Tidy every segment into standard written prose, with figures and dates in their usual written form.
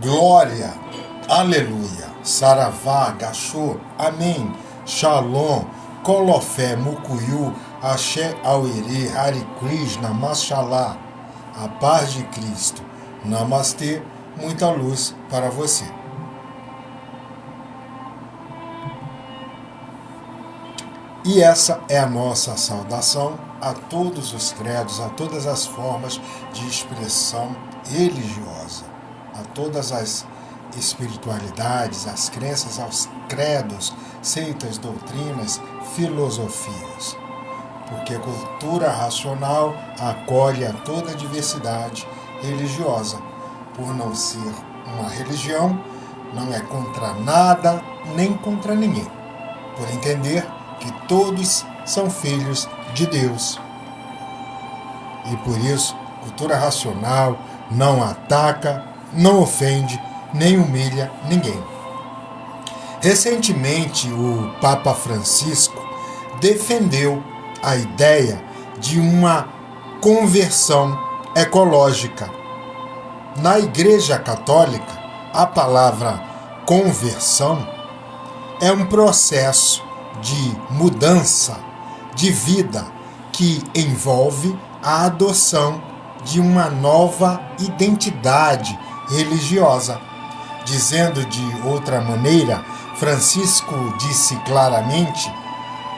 Glória, aleluia, saravá, gachô, amém, shalom, kolofé, mukuyu, axé, auerê, Hare Krishna, mashallah, a paz de Cristo, namastê, muita luz para você. E essa é a nossa saudação a todos os credos, a todas as formas de expressão religiosa, a todas as espiritualidades, as crenças, aos credos, seitas, doutrinas, filosofias. Porque a cultura racional acolhe a toda a diversidade religiosa. Por não ser uma religião, não é contra nada nem contra ninguém. Por entender que todos são filhos de Deus. E por isso, cultura racional não ataca, não ofende, nem humilha ninguém. Recentemente, o Papa Francisco defendeu a ideia de uma conversão ecológica. Na Igreja Católica, a palavra conversão é um processo de mudança de vida que envolve a adoção de uma nova identidade religiosa. Dizendo de outra maneira, Francisco disse claramente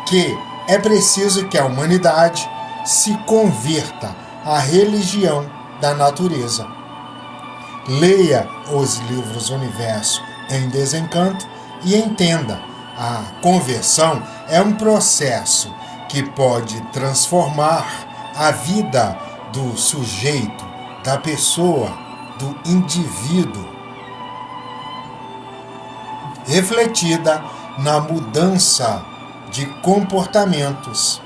que é preciso que a humanidade se converta à religião da natureza. Leia os livros Universo em Desencanto e entenda. A conversão é um processo que pode transformar a vida do sujeito, da pessoa, do indivíduo, refletida na mudança de comportamentos,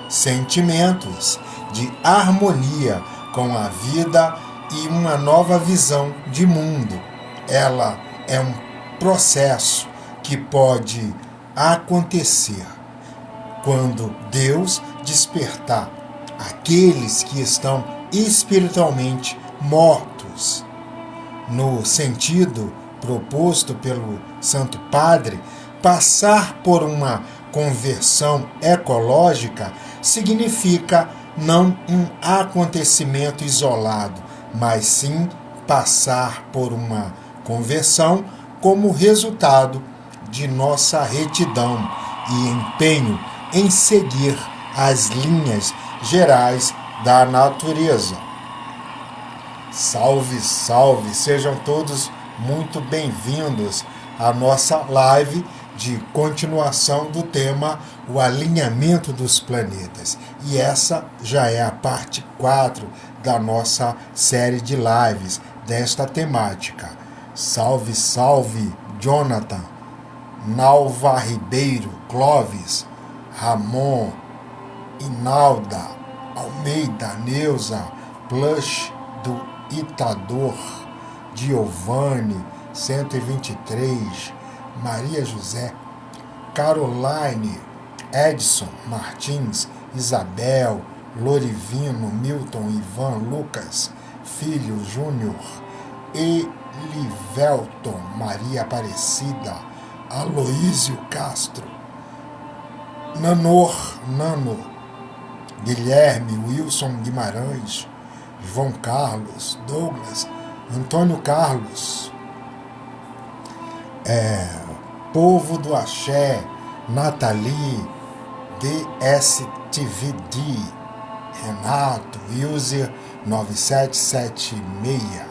sentimentos, de harmonia com a vida e uma nova visão de mundo. Ela é um processo que pode acontecer quando Deus despertar aqueles que estão espiritualmente mortos. No sentido proposto pelo Santo Padre, passar por uma conversão ecológica significa não um acontecimento isolado, mas sim passar por uma conversão como resultado de nossa retidão e empenho em seguir as linhas gerais da natureza. Salve, salve! Sejam todos muito bem-vindos à nossa live de continuação do tema O Alinhamento dos Planetas. E essa já é a parte 4 da nossa série de lives desta temática. Salve, salve, Jonathan, Nalva Ribeiro, Clóvis, Ramon, Inalda, Almeida, Neuza, Plush do Itador, Giovanni, 123, Maria José, Caroline, Edson Martins, Isabel, Lorivino, Milton, Ivan, Lucas, Filho, Júnior, Elivelton, Maria Aparecida, Aloísio Castro, Nano, Guilherme, Wilson Guimarães, João Carlos, Douglas, Antônio Carlos, Povo do Axé, Nathalie, DSTVD, Renato, user 9776,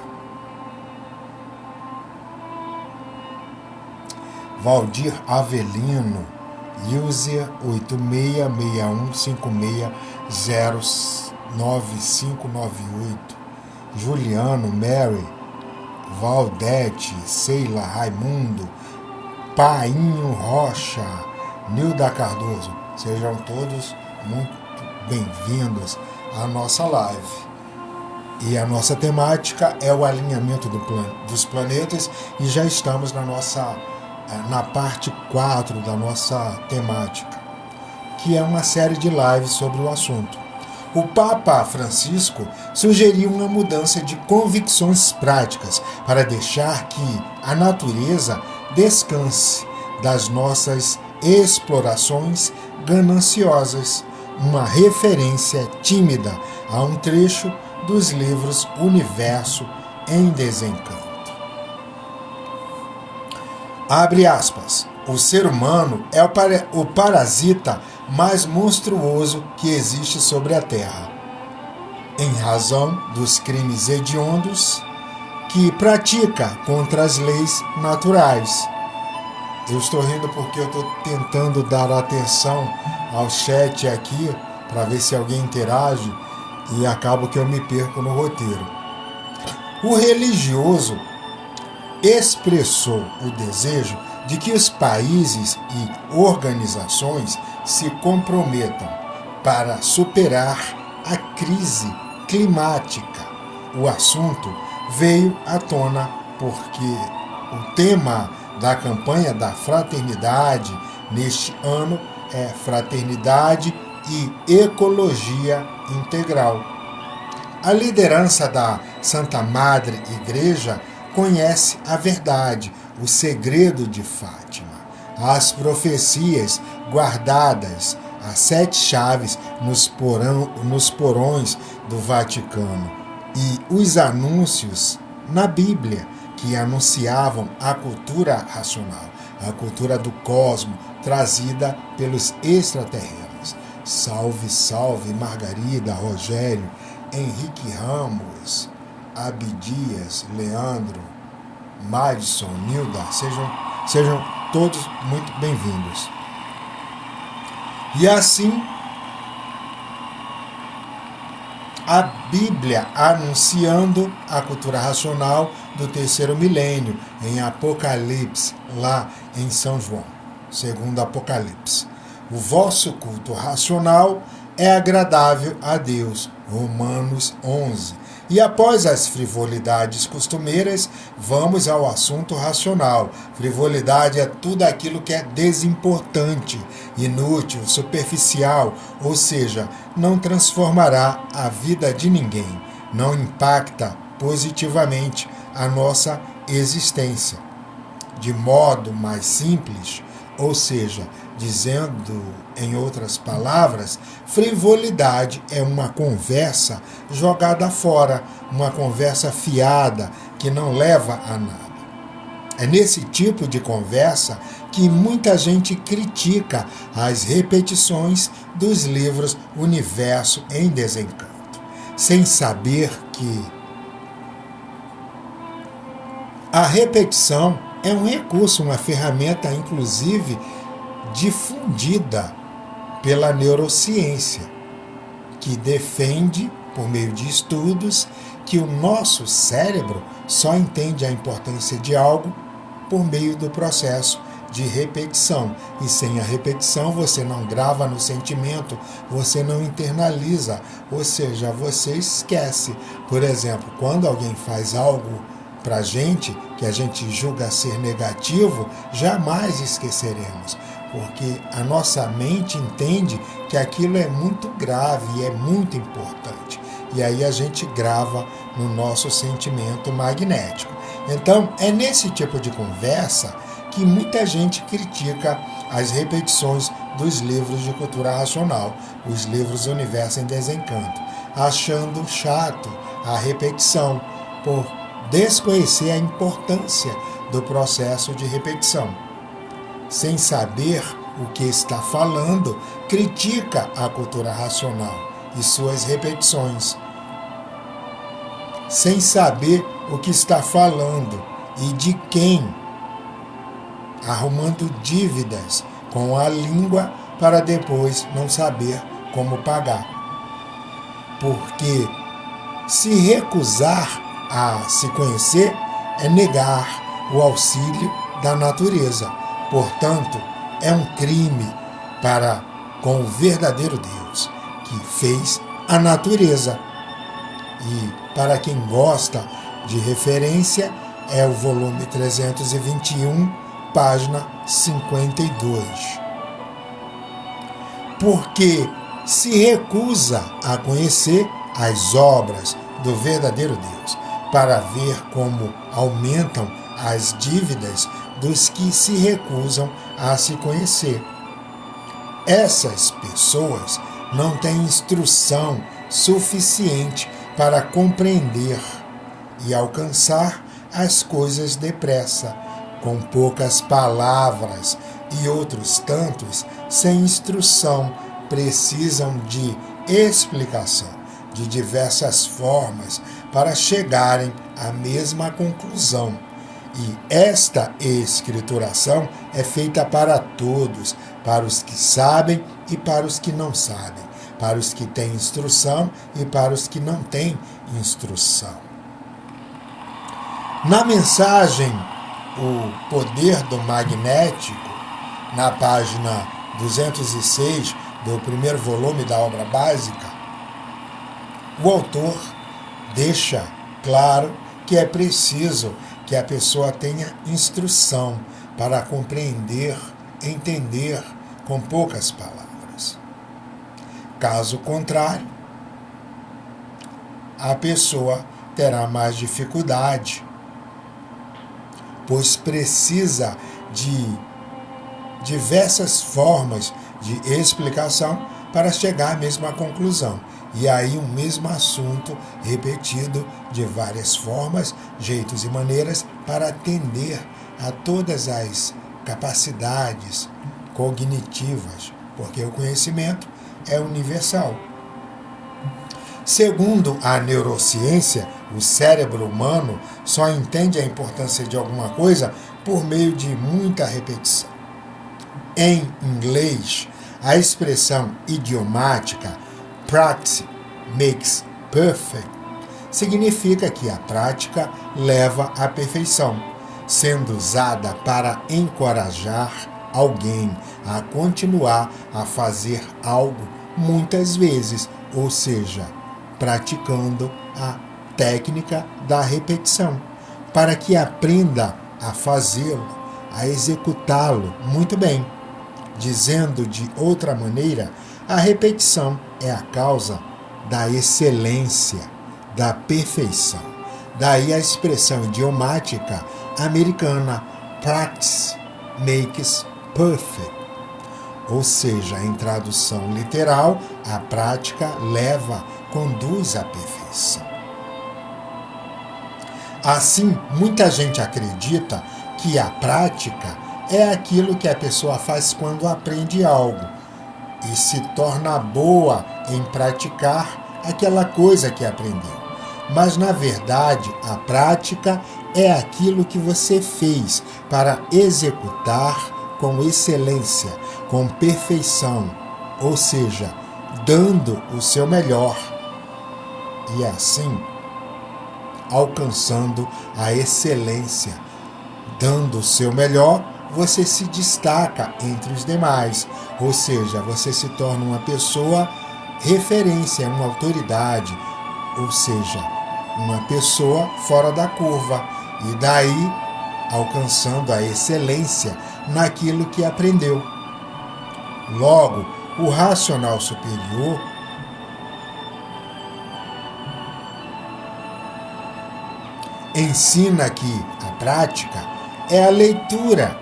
Valdir Avelino, user 866156099598, Juliano, Mary, Valdete, Seila, Raimundo, Painho Rocha, Nilda Cardoso. Sejam todos muito bem-vindos à nossa live. E a nossa temática é o alinhamento dos planetas e já estamos na parte 4 da nossa temática, que é uma série de lives sobre o assunto. O Papa Francisco sugeriu uma mudança de convicções práticas para deixar que a natureza descanse das nossas explorações gananciosas, uma referência tímida a um trecho dos livros Universo em Desencanto. Abre aspas. O ser humano é o parasita mais monstruoso que existe sobre a Terra, em razão dos crimes hediondos que pratica contra as leis naturais. Eu estou rindo porque eu estou tentando dar atenção ao chat aqui para ver se alguém interage e acabo que eu me perco no roteiro. O religioso expressou o desejo de que os países e organizações se comprometam para superar a crise climática. O assunto veio à tona porque o tema da campanha da fraternidade neste ano é Fraternidade e Ecologia Integral. A liderança da Santa Madre Igreja conhece a verdade, o segredo de Fátima, as profecias guardadas, as 7 chaves nos porões do Vaticano e os anúncios na Bíblia que anunciavam a cultura racional, a cultura do cosmo trazida pelos extraterrenos. Salve, salve, Margarida, Rogério, Henrique Ramos, Abdias, Leandro, Madison, Nilda, sejam todos muito bem-vindos. E assim, a Bíblia anunciando a cultura racional do 3º milênio, em Apocalipse, lá em São João, segundo Apocalipse. O vosso culto racional é agradável a Deus, Romanos 11. E após as frivolidades costumeiras, vamos ao assunto racional. Frivolidade é tudo aquilo que é desimportante, inútil, superficial, ou seja, não transformará a vida de ninguém, não impacta positivamente a nossa existência. De modo mais simples, ou seja, dizendo em outras palavras, frivolidade é uma conversa jogada fora, uma conversa fiada que não leva a nada. É nesse tipo de conversa que muita gente critica as repetições dos livros Universo em Desencanto, sem saber que a repetição é um recurso, uma ferramenta, inclusive, difundida pela neurociência, que defende, por meio de estudos, que o nosso cérebro só entende a importância de algo por meio do processo de repetição. E sem a repetição você não grava no sentimento, você não internaliza, ou seja, você esquece. Por exemplo, quando alguém faz algo para a gente, que a gente julga ser negativo, jamais esqueceremos, porque a nossa mente entende que aquilo é muito grave e é muito importante. E aí a gente grava no nosso sentimento magnético. Então, é nesse tipo de conversa que muita gente critica as repetições dos livros de cultura racional, os livros Universo em Desencanto, achando chato a repetição, por desconhecer a importância do processo de repetição. Sem saber o que está falando, critica a cultura racional e suas repetições. Sem saber o que está falando e de quem, arrumando dívidas com a língua para depois não saber como pagar. Porque se recusar a se conhecer é negar o auxílio da natureza. Portanto, é um crime para com o verdadeiro Deus, que fez a natureza. E para quem gosta de referência, é o volume 321, página 52. Porque se recusa a conhecer as obras do verdadeiro Deus, para ver como aumentam as dívidas dos que se recusam a se conhecer. Essas pessoas não têm instrução suficiente para compreender e alcançar as coisas depressa, com poucas palavras, e outros tantos, sem instrução, precisam de explicação de diversas formas para chegarem à mesma conclusão. E esta escrituração é feita para todos, para os que sabem e para os que não sabem, para os que têm instrução e para os que não têm instrução. Na mensagem O Poder do Magnético, na página 206 do primeiro volume da obra básica, o autor deixa claro que é preciso que a pessoa tenha instrução para compreender, entender com poucas palavras. Caso contrário, a pessoa terá mais dificuldade, pois precisa de diversas formas de explicação para chegar à mesma conclusão. E aí um mesmo assunto repetido de várias formas, jeitos e maneiras para atender a todas as capacidades cognitivas, porque o conhecimento é universal. Segundo a neurociência, o cérebro humano só entende a importância de alguma coisa por meio de muita repetição. Em inglês, a expressão idiomática "practice makes perfect" significa que a prática leva à perfeição, sendo usada para encorajar alguém a continuar a fazer algo muitas vezes, ou seja, praticando a técnica da repetição, para que aprenda a fazê-lo, a executá-lo muito bem. Dizendo de outra maneira, a repetição é a causa da excelência, da perfeição. Daí a expressão idiomática americana "practice makes perfect", ou seja, em tradução literal, a prática conduz à perfeição. Assim, muita gente acredita que a prática é aquilo que a pessoa faz quando aprende algo e se torna boa em praticar aquela coisa que aprendeu. Mas, na verdade, a prática é aquilo que você fez para executar com excelência, com perfeição, ou seja, dando o seu melhor e, assim, alcançando a excelência. Dando o seu melhor, você se destaca entre os demais, ou seja, você se torna uma pessoa referência, uma autoridade, ou seja, uma pessoa fora da curva, e daí alcançando a excelência naquilo que aprendeu. Logo, o racional superior ensina que a prática é a leitura,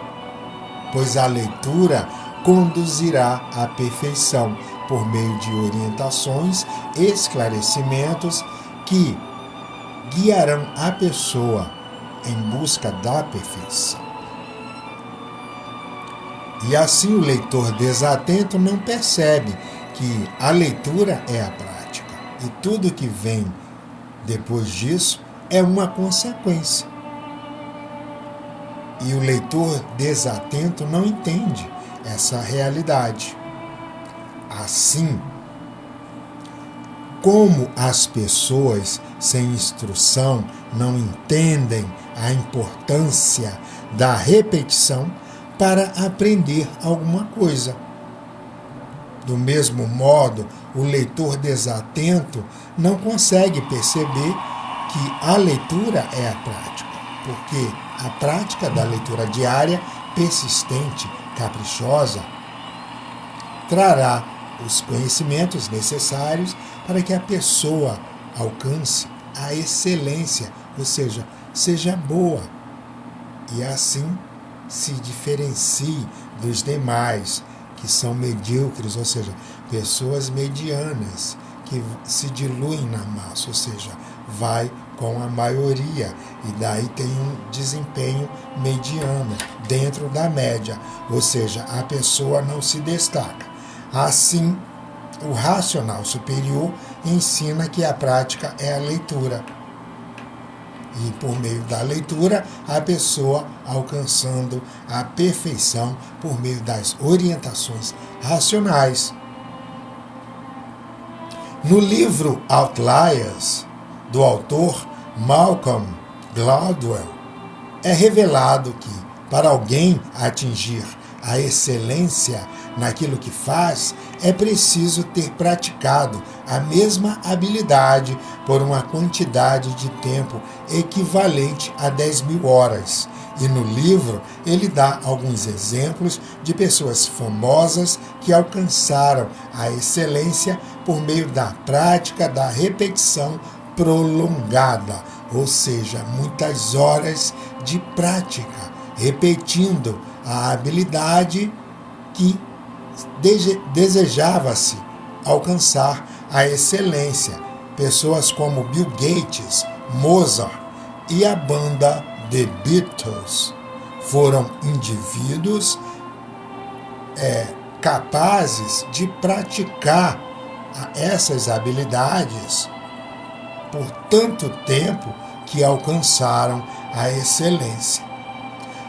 pois a leitura conduzirá à perfeição por meio de orientações, esclarecimentos que guiarão a pessoa em busca da perfeição. E assim o leitor desatento não percebe que a leitura é a prática, e tudo que vem depois disso é uma consequência. E o leitor desatento não entende essa realidade. Assim, como as pessoas sem instrução não entendem a importância da repetição para aprender alguma coisa. Do mesmo modo, o leitor desatento não consegue perceber que a leitura é a prática, porque a prática da leitura diária, persistente, caprichosa, trará os conhecimentos necessários para que a pessoa alcance a excelência, ou seja boa, e assim se diferencie dos demais, que são medíocres, ou seja, pessoas medianas, que se diluem na massa, ou seja, vai com a maioria, e daí tem um desempenho mediano, dentro da média, ou seja, a pessoa não se destaca. Assim, o racional superior ensina que a prática é a leitura. E por meio da leitura, a pessoa alcançando a perfeição por meio das orientações racionais. No livro Outliers, do autor Malcolm Gladwell, é revelado que, para alguém atingir a excelência naquilo que faz, é preciso ter praticado a mesma habilidade por uma quantidade de tempo equivalente a 10.000 horas. E no livro ele dá alguns exemplos de pessoas famosas que alcançaram a excelência por meio da prática da repetição prolongada, ou seja, muitas horas de prática, repetindo a habilidade que desejava-se alcançar a excelência. Pessoas como Bill Gates, Mozart e a banda The Beatles foram indivíduos capazes de praticar essas habilidades por tanto tempo que alcançaram a excelência.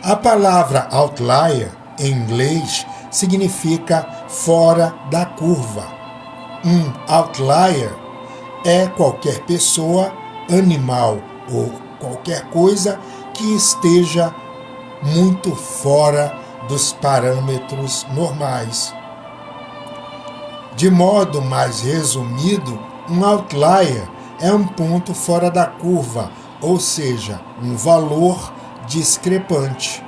A palavra outlier, em inglês, significa fora da curva. Um outlier é qualquer pessoa, animal ou qualquer coisa que esteja muito fora dos parâmetros normais. De modo mais resumido, um outlier é um ponto fora da curva, ou seja, um valor discrepante.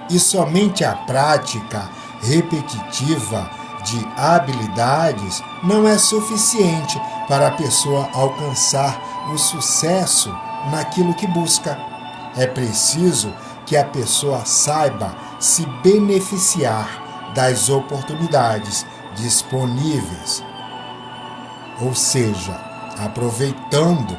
E somente a prática repetitiva de habilidades não é suficiente para a pessoa alcançar o sucesso naquilo que busca. É preciso que a pessoa saiba se beneficiar das oportunidades disponíveis, ou seja, aproveitando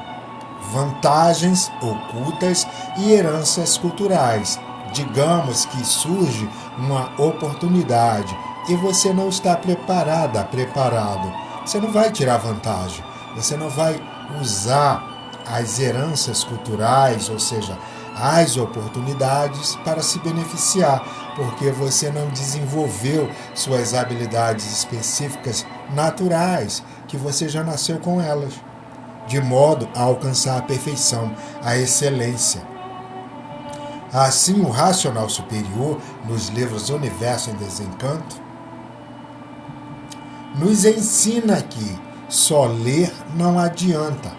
vantagens ocultas e heranças culturais. Digamos que surge uma oportunidade e você não está preparado. Você não vai tirar vantagem, você não vai usar as heranças culturais, ou seja, as oportunidades para se beneficiar, porque você não desenvolveu suas habilidades específicas naturais, que você já nasceu com elas, de modo a alcançar a perfeição, a excelência. Assim, o racional superior, nos livros Universo em Desencanto, nos ensina que só ler não adianta.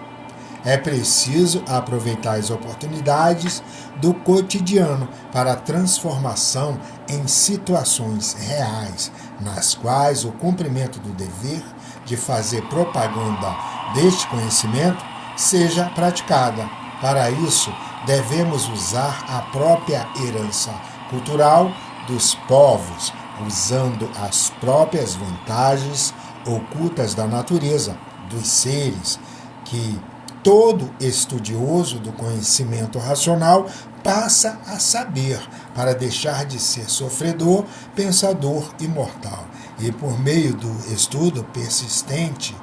É preciso aproveitar as oportunidades do cotidiano para a transformação em situações reais, nas quais o cumprimento do dever de fazer propaganda deste conhecimento seja praticada. Para isso, devemos usar a própria herança cultural dos povos, usando as próprias vantagens ocultas da natureza, dos seres, que todo estudioso do conhecimento racional passa a saber, para deixar de ser sofredor, pensador e mortal. E por meio do estudo persistente,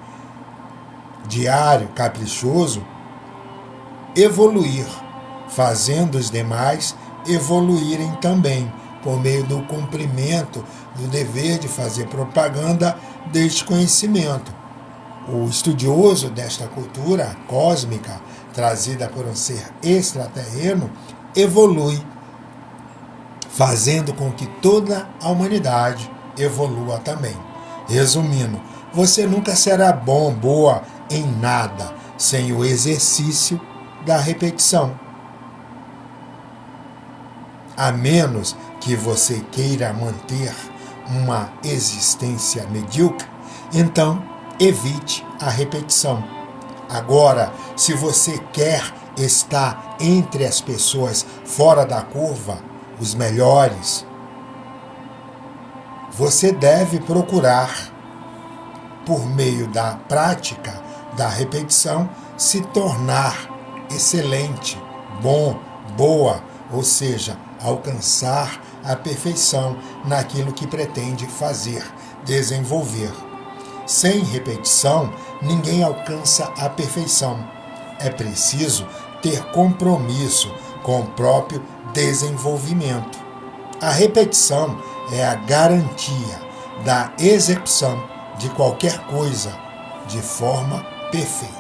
diário, caprichoso, evoluir, fazendo os demais evoluírem também, por meio do cumprimento do dever de fazer propaganda deste conhecimento. O estudioso desta cultura cósmica, trazida por um ser extraterreno, evolui, fazendo com que toda a humanidade evolua também. Resumindo, você nunca será boa em nada sem o exercício da repetição. A menos que você queira manter uma existência medíocre, Então, evite a repetição. Agora, se você quer estar entre as pessoas fora da curva, os melhores, você deve procurar, por meio da prática, da repetição, se tornar excelente, bom, boa, ou seja, alcançar a perfeição naquilo que pretende fazer, desenvolver. Sem repetição, ninguém alcança a perfeição. É preciso ter compromisso com o próprio desenvolvimento. A repetição é a garantia da execução de qualquer coisa de forma perfeita.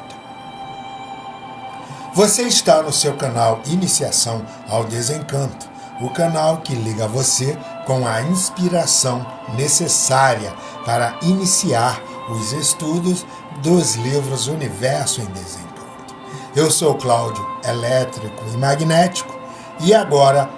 Você está no seu canal Iniciação ao Desencanto, o canal que liga você com a inspiração necessária para iniciar os estudos dos livros Universo em Desencanto. Eu sou Cláudio, elétrico e magnético, e agora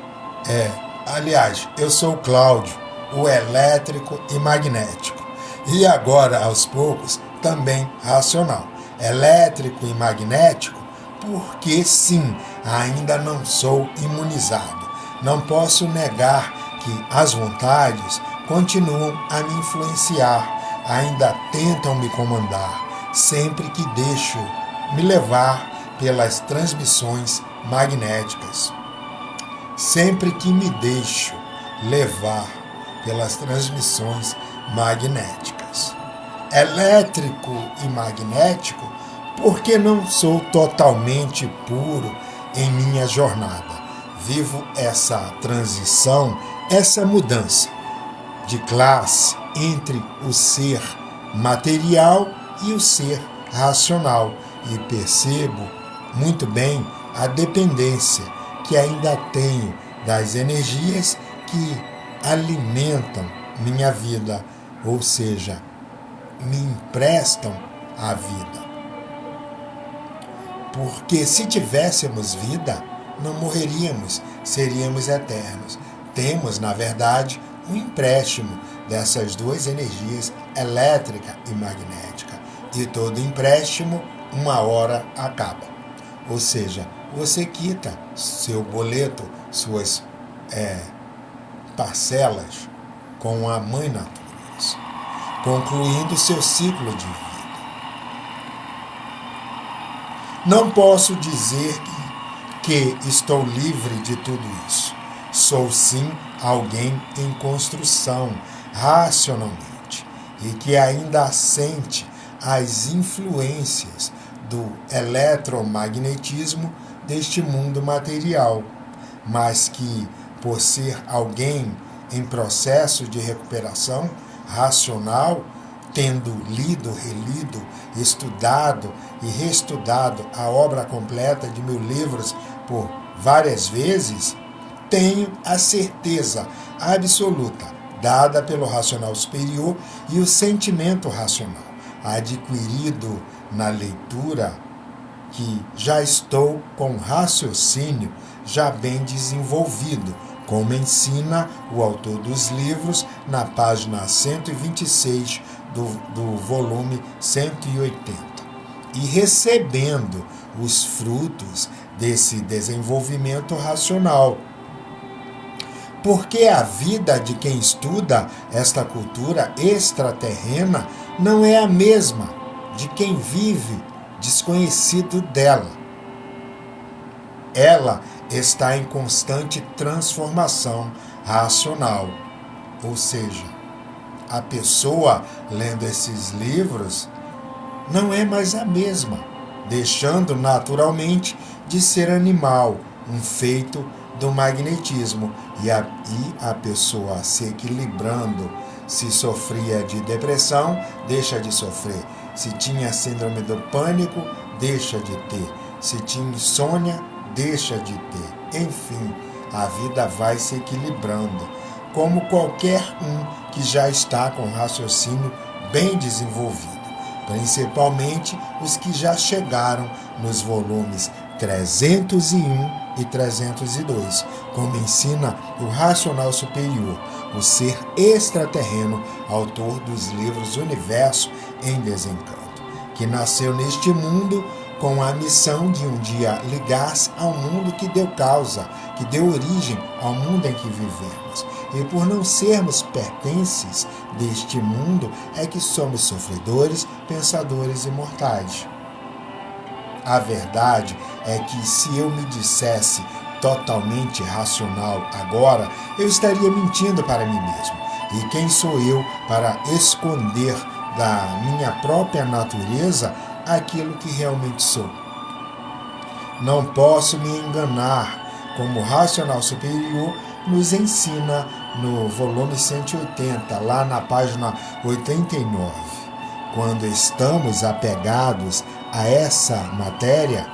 eu sou Cláudio, o elétrico e magnético, e agora, aos poucos, também racional. Elétrico e magnético, porque sim, ainda não sou imunizado. Não posso negar que as vontades continuam a me influenciar, ainda tentam me comandar, sempre que deixo me levar pelas transmissões magnéticas. Sempre que me deixo levar pelas transmissões magnéticas. Elétrico e magnético, porque não sou totalmente puro em minha jornada. Vivo essa transição, essa mudança de classe entre o ser material e o ser racional, e percebo muito bem a dependência que ainda tenho das energias que alimentam minha vida, ou seja, me emprestam a vida. Porque se tivéssemos vida, não morreríamos, seríamos eternos. Temos, na verdade, um empréstimo dessas duas energias, elétrica e magnética. E todo empréstimo, uma hora acaba. Ou seja, você quita seu boleto, suas parcelas com a Mãe Natureza, concluindo seu ciclo de vida. Não posso dizer que estou livre de tudo isso. Sou sim alguém em construção racionalmente e que ainda sente as influências do eletromagnetismo deste mundo material, mas que, por ser alguém em processo de recuperação racional, tendo lido, relido, estudado e reestudado a obra completa de meus livros por várias vezes, tenho a certeza absoluta, dada pelo racional superior e o sentimento racional, adquirido na leitura, que já estou com raciocínio já bem desenvolvido, como ensina o autor dos livros na página 126 do volume 180. E recebendo os frutos desse desenvolvimento racional. Porque a vida de quem estuda esta cultura extraterrena não é a mesma de quem vive desconhecido dela. Ela está em constante transformação racional. Ou seja, a pessoa lendo esses livros não é mais a mesma, deixando naturalmente de ser animal, um feito do magnetismo, e a pessoa se equilibrando. Se sofria de depressão, deixa de sofrer. Se tinha síndrome do pânico, deixa de ter. Se tinha insônia, deixa de ter. Enfim, a vida vai se equilibrando, como qualquer um que já está com raciocínio bem desenvolvido, principalmente os que já chegaram nos volumes 301 e 302, como ensina o racional superior, o ser extraterreno, autor dos livros Universo em Desencanto, que nasceu neste mundo com a missão de um dia ligar-se ao mundo que deu causa, que deu origem ao mundo em que vivemos. E por não sermos pertences deste mundo, é que somos sofredores, pensadores e mortais. A verdade é que se eu me dissesse totalmente racional agora, eu estaria mentindo para mim mesmo. E quem sou eu para esconder da minha própria natureza aquilo que realmente sou? Não posso me enganar, como o racional superior nos ensina no volume 180, lá na página 89. Quando estamos apegados a essa matéria,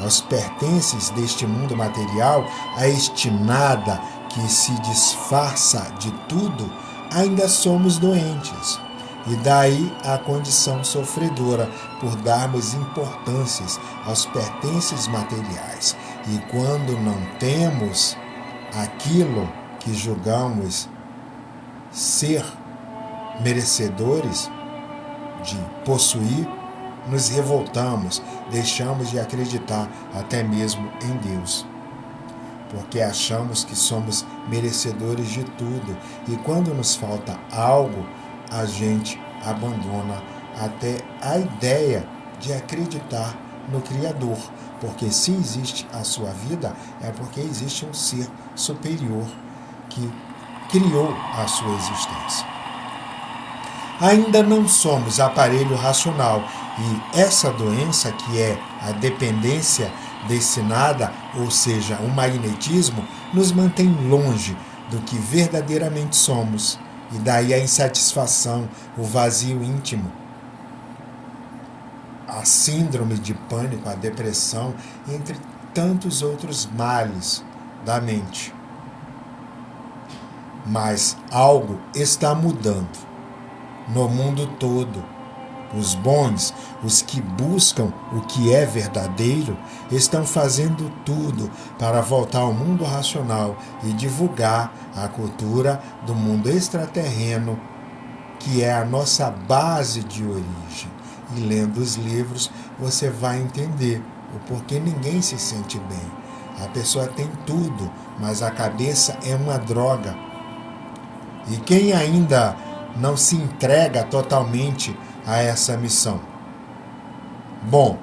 aos pertences deste mundo material, a este nada que se disfarça de tudo, ainda somos doentes. E daí a condição sofredora por darmos importâncias aos pertences materiais. E quando não temos aquilo que julgamos ser merecedores de possuir, nos revoltamos, deixamos de acreditar até mesmo em Deus, porque achamos que somos merecedores de tudo, e quando nos falta algo, a gente abandona até a ideia de acreditar no Criador, porque se existe a sua vida, é porque existe um ser superior que criou a sua existência. Ainda não somos aparelho racional, e essa doença, que é a dependência desse nada, ou seja, o magnetismo, nos mantém longe do que verdadeiramente somos, e daí a insatisfação, o vazio íntimo, a síndrome de pânico, a depressão, entre tantos outros males da mente. Mas algo está mudando no mundo todo. Os bons, os que buscam o que é verdadeiro, estão fazendo tudo para voltar ao mundo racional e divulgar a cultura do mundo extraterreno, que é a nossa base de origem. E lendo os livros, você vai entender o porquê ninguém se sente bem. A pessoa tem tudo, mas a cabeça é uma droga. E quem ainda não se entrega totalmente a essa missão? Bom,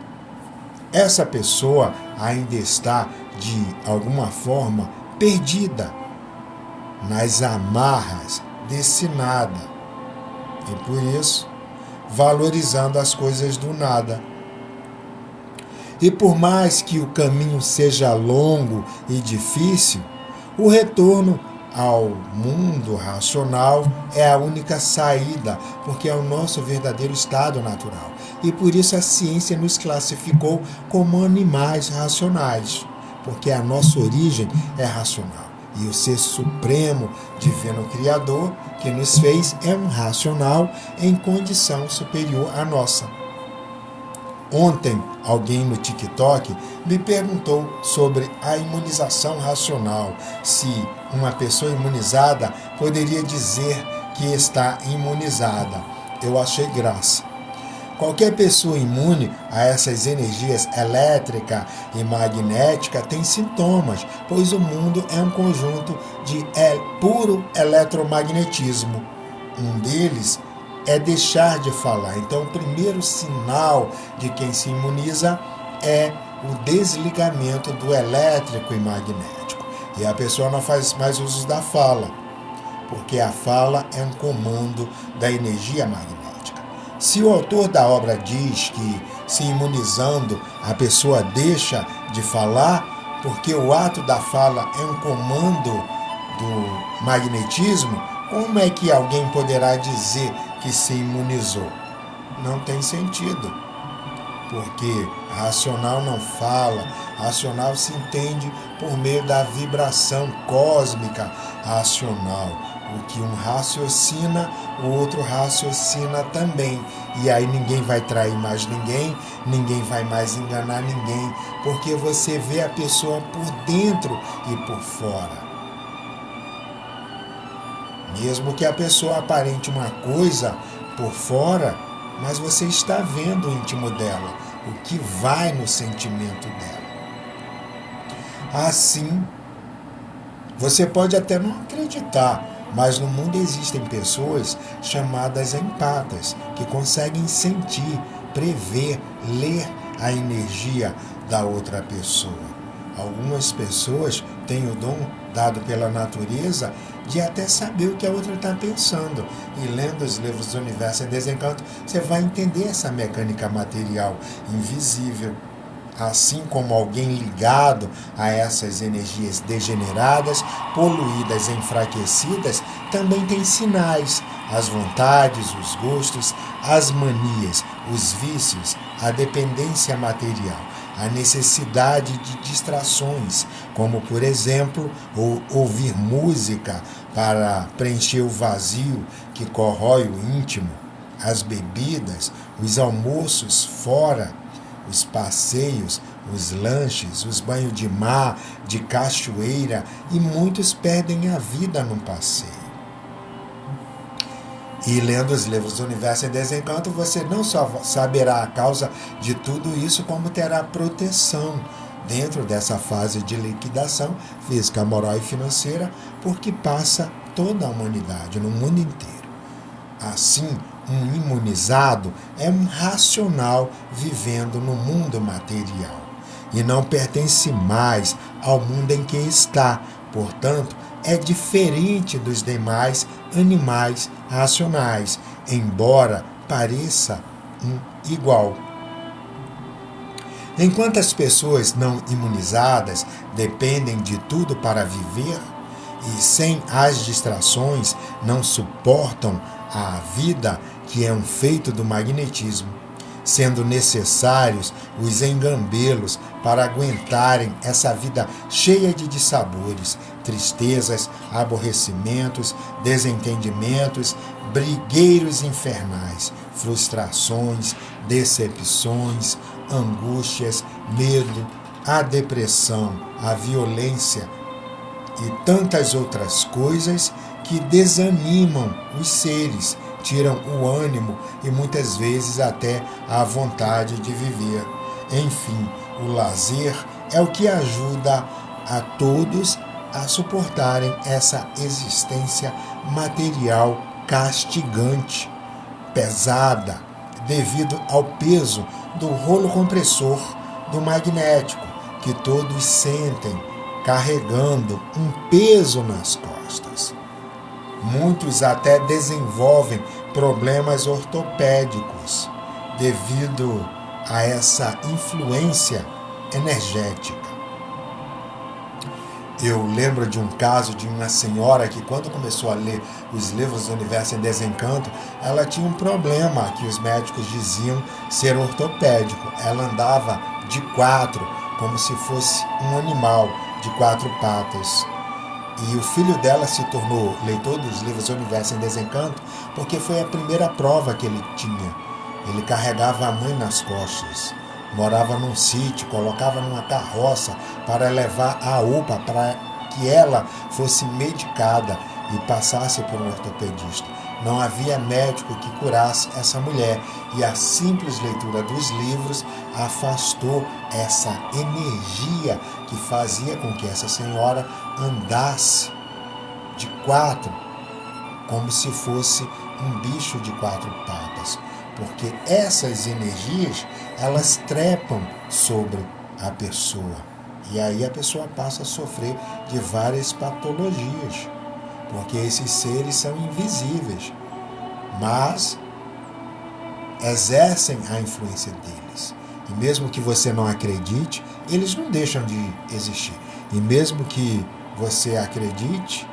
essa pessoa ainda está, de alguma forma, perdida nas amarras desse nada. E por isso, valorizando as coisas do nada. E por mais que o caminho seja longo e difícil, o retorno ao mundo racional é a única saída, porque é o nosso verdadeiro estado natural. E por isso a ciência nos classificou como animais racionais, porque a nossa origem é racional. E o ser supremo, divino criador, que nos fez, é um racional em condição superior à nossa. Ontem, alguém no TikTok me perguntou sobre a imunização racional, se uma pessoa imunizada poderia dizer que está imunizada. Eu achei graça. Qualquer pessoa imune a essas energias elétrica e magnética tem sintomas, pois o mundo é um conjunto de puro eletromagnetismo. Um deles é deixar de falar. Então, o primeiro sinal de quem se imuniza é o desligamento do elétrico e magnético. E a pessoa não faz mais uso da fala, porque a fala é um comando da energia magnética. Se o autor da obra diz que, se imunizando, a pessoa deixa de falar, porque o ato da fala é um comando do magnetismo, como é que alguém poderá dizer que se imunizou? Não tem sentido. porque racional não fala, racional se entende por meio da vibração cósmica racional. O que um raciocina, o outro raciocina também. E aí ninguém vai trair mais ninguém, ninguém vai mais enganar ninguém, porque você vê a pessoa por dentro e por fora. Mesmo que a pessoa aparente uma coisa por fora, mas você está vendo o íntimo dela, o que vai no sentimento dela. Assim, você pode até não acreditar, mas no mundo existem pessoas chamadas empatas, que conseguem sentir, prever, ler a energia da outra pessoa. Algumas pessoas têm o dom dado pela natureza de até saber o que a outra está pensando. E lendo os livros do Universo em Desencanto, você vai entender essa mecânica material invisível. Assim como alguém ligado a essas energias degeneradas, poluídas, enfraquecidas, também tem sinais, as vontades, os gostos, as manias, os vícios, a dependência material, a necessidade de distrações, como, por exemplo, ouvir música para preencher o vazio que corrói o íntimo, as bebidas, os almoços fora, os passeios, os lanches, os banhos de mar, de cachoeira, e muitos perdem a vida num passeio. E lendo os livros do Universo em Desencanto, você não só saberá a causa de tudo isso, como terá proteção dentro dessa fase de liquidação física, moral e financeira, porque passa toda a humanidade, no mundo inteiro. Assim, um imunizado é um racional vivendo no mundo material e não pertence mais ao mundo em que está. Portanto, é diferente dos demais animais racionais, embora pareça igual. Enquanto as pessoas não imunizadas dependem de tudo para viver e sem as distrações não suportam a vida, que é um feito do magnetismo, sendo necessários os engambelos para aguentarem essa vida cheia de dissabores, tristezas, aborrecimentos, desentendimentos, brigueiros infernais, frustrações, decepções, angústias, medo, a depressão, a violência e tantas outras coisas que desanimam os seres, tiram o ânimo e muitas vezes até a vontade de viver. Enfim, o lazer é o que ajuda a todos a suportarem essa existência material castigante, pesada, devido ao peso do rolo compressor do magnético, que todos sentem carregando um peso nas costas. Muitos até desenvolvem problemas ortopédicos devido a essa influência energética. Eu lembro de um caso de uma senhora que, quando começou a ler os livros do Universo em Desencanto, ela tinha um problema que os médicos diziam ser ortopédico. Ela andava de 4, como se fosse um animal de 4 patas. E o filho dela se tornou leitor dos livros do Universo em Desencanto porque foi a primeira prova que ele tinha. Ele carregava a mãe nas costas, morava num sítio, colocava numa carroça para levar a UPA para que ela fosse medicada e passasse por um ortopedista. Não havia médico que curasse essa mulher e a simples leitura dos livros afastou essa energia que fazia com que essa senhora andasse de 4, como se fosse um bicho de 4 patas, porque essas energias, elas trepam sobre a pessoa, e aí a pessoa passa a sofrer de várias patologias, porque esses seres são invisíveis, mas exercem a influência deles, e mesmo que você não acredite, eles não deixam de existir, e mesmo que você acredite,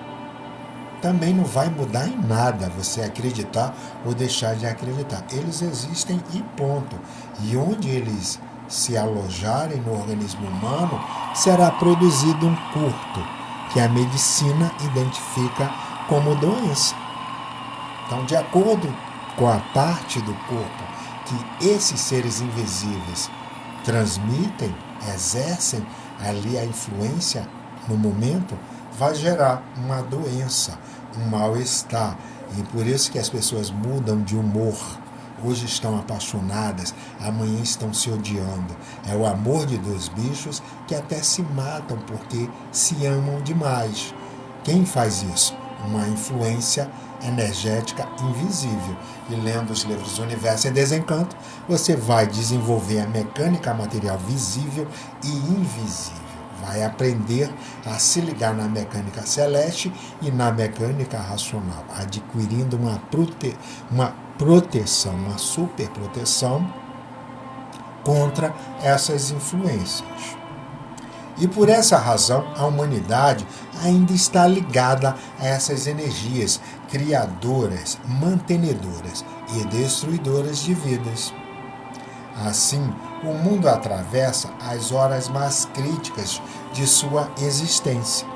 também não vai mudar em nada você acreditar ou deixar de acreditar. Eles existem e ponto. E onde eles se alojarem no organismo humano, será produzido um curto, que a medicina identifica como doença. Então, de acordo com a parte do corpo que esses seres invisíveis transmitem, exercem ali a influência no momento, vai gerar uma doença, um mal-estar. E por isso que as pessoas mudam de humor. Hoje estão apaixonadas, amanhã estão se odiando. É o amor de dois bichos que até se matam porque se amam demais. Quem faz isso? Uma influência energética invisível. E lendo os livros Universo em Desencanto, você vai desenvolver a mecânica material visível e invisível. Vai aprender a se ligar na mecânica celeste e na mecânica racional, adquirindo uma proteção, uma super proteção contra essas influências. E por essa razão, a humanidade ainda está ligada a essas energias criadoras, mantenedoras e destruidoras de vidas. Assim, o mundo atravessa as horas mais críticas de sua existência.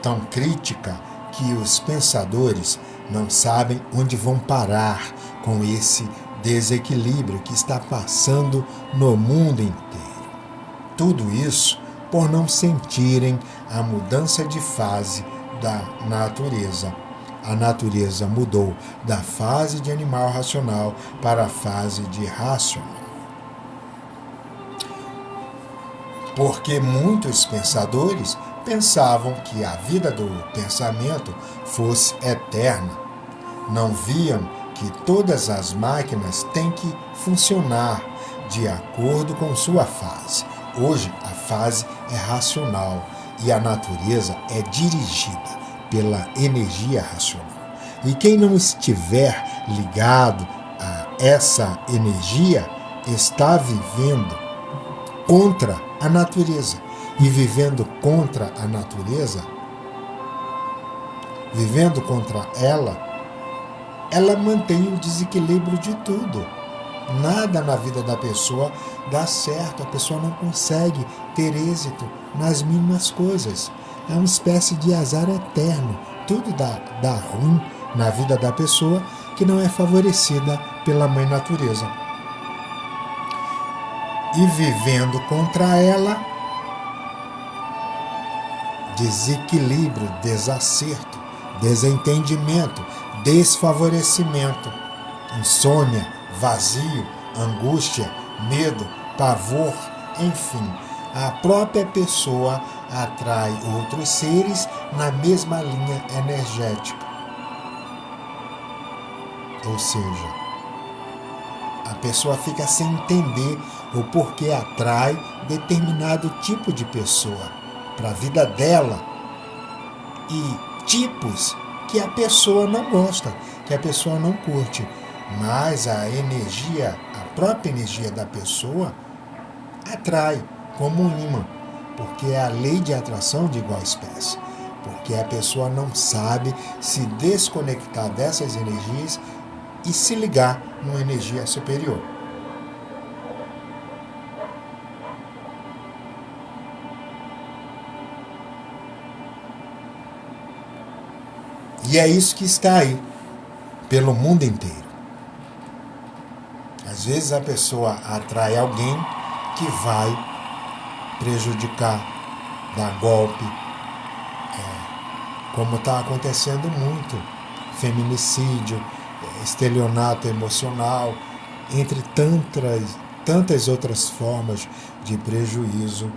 Tão crítica que os pensadores não sabem onde vão parar com esse desequilíbrio que está passando no mundo inteiro. Tudo isso por não sentirem a mudança de fase da natureza. A natureza mudou da fase de animal racional para a fase de racional. Porque muitos pensadores pensavam que a vida do pensamento fosse eterna. Não viam que todas as máquinas têm que funcionar de acordo com sua fase. Hoje a fase é racional e a natureza é dirigida pela energia racional. E quem não estiver ligado a essa energia está vivendo contra a natureza. E vivendo contra a natureza, vivendo contra ela mantém o desequilíbrio de tudo. Nada na vida da pessoa dá certo, a pessoa não consegue ter êxito nas mínimas coisas. É uma espécie de azar eterno. Tudo dá ruim na vida da pessoa que não é favorecida pela mãe natureza. E vivendo contra ela, desequilíbrio, desacerto, desentendimento, desfavorecimento, insônia, vazio, angústia, medo, pavor, enfim, a própria pessoa atrai outros seres na mesma linha energética. Ou seja, a pessoa fica sem entender o porquê atrai determinado tipo de pessoa para a vida dela e tipos que a pessoa não gosta, que a pessoa não curte. Mas a energia, a própria energia da pessoa atrai como um imã, porque é a lei de atração de igual espécie. Porque a pessoa não sabe se desconectar dessas energias e se ligar numa energia superior. E é isso que está aí, pelo mundo inteiro. Às vezes a pessoa atrai alguém que vai prejudicar, dar golpe, como está acontecendo muito, feminicídio, estelionato emocional, entre tantas outras formas de prejuízo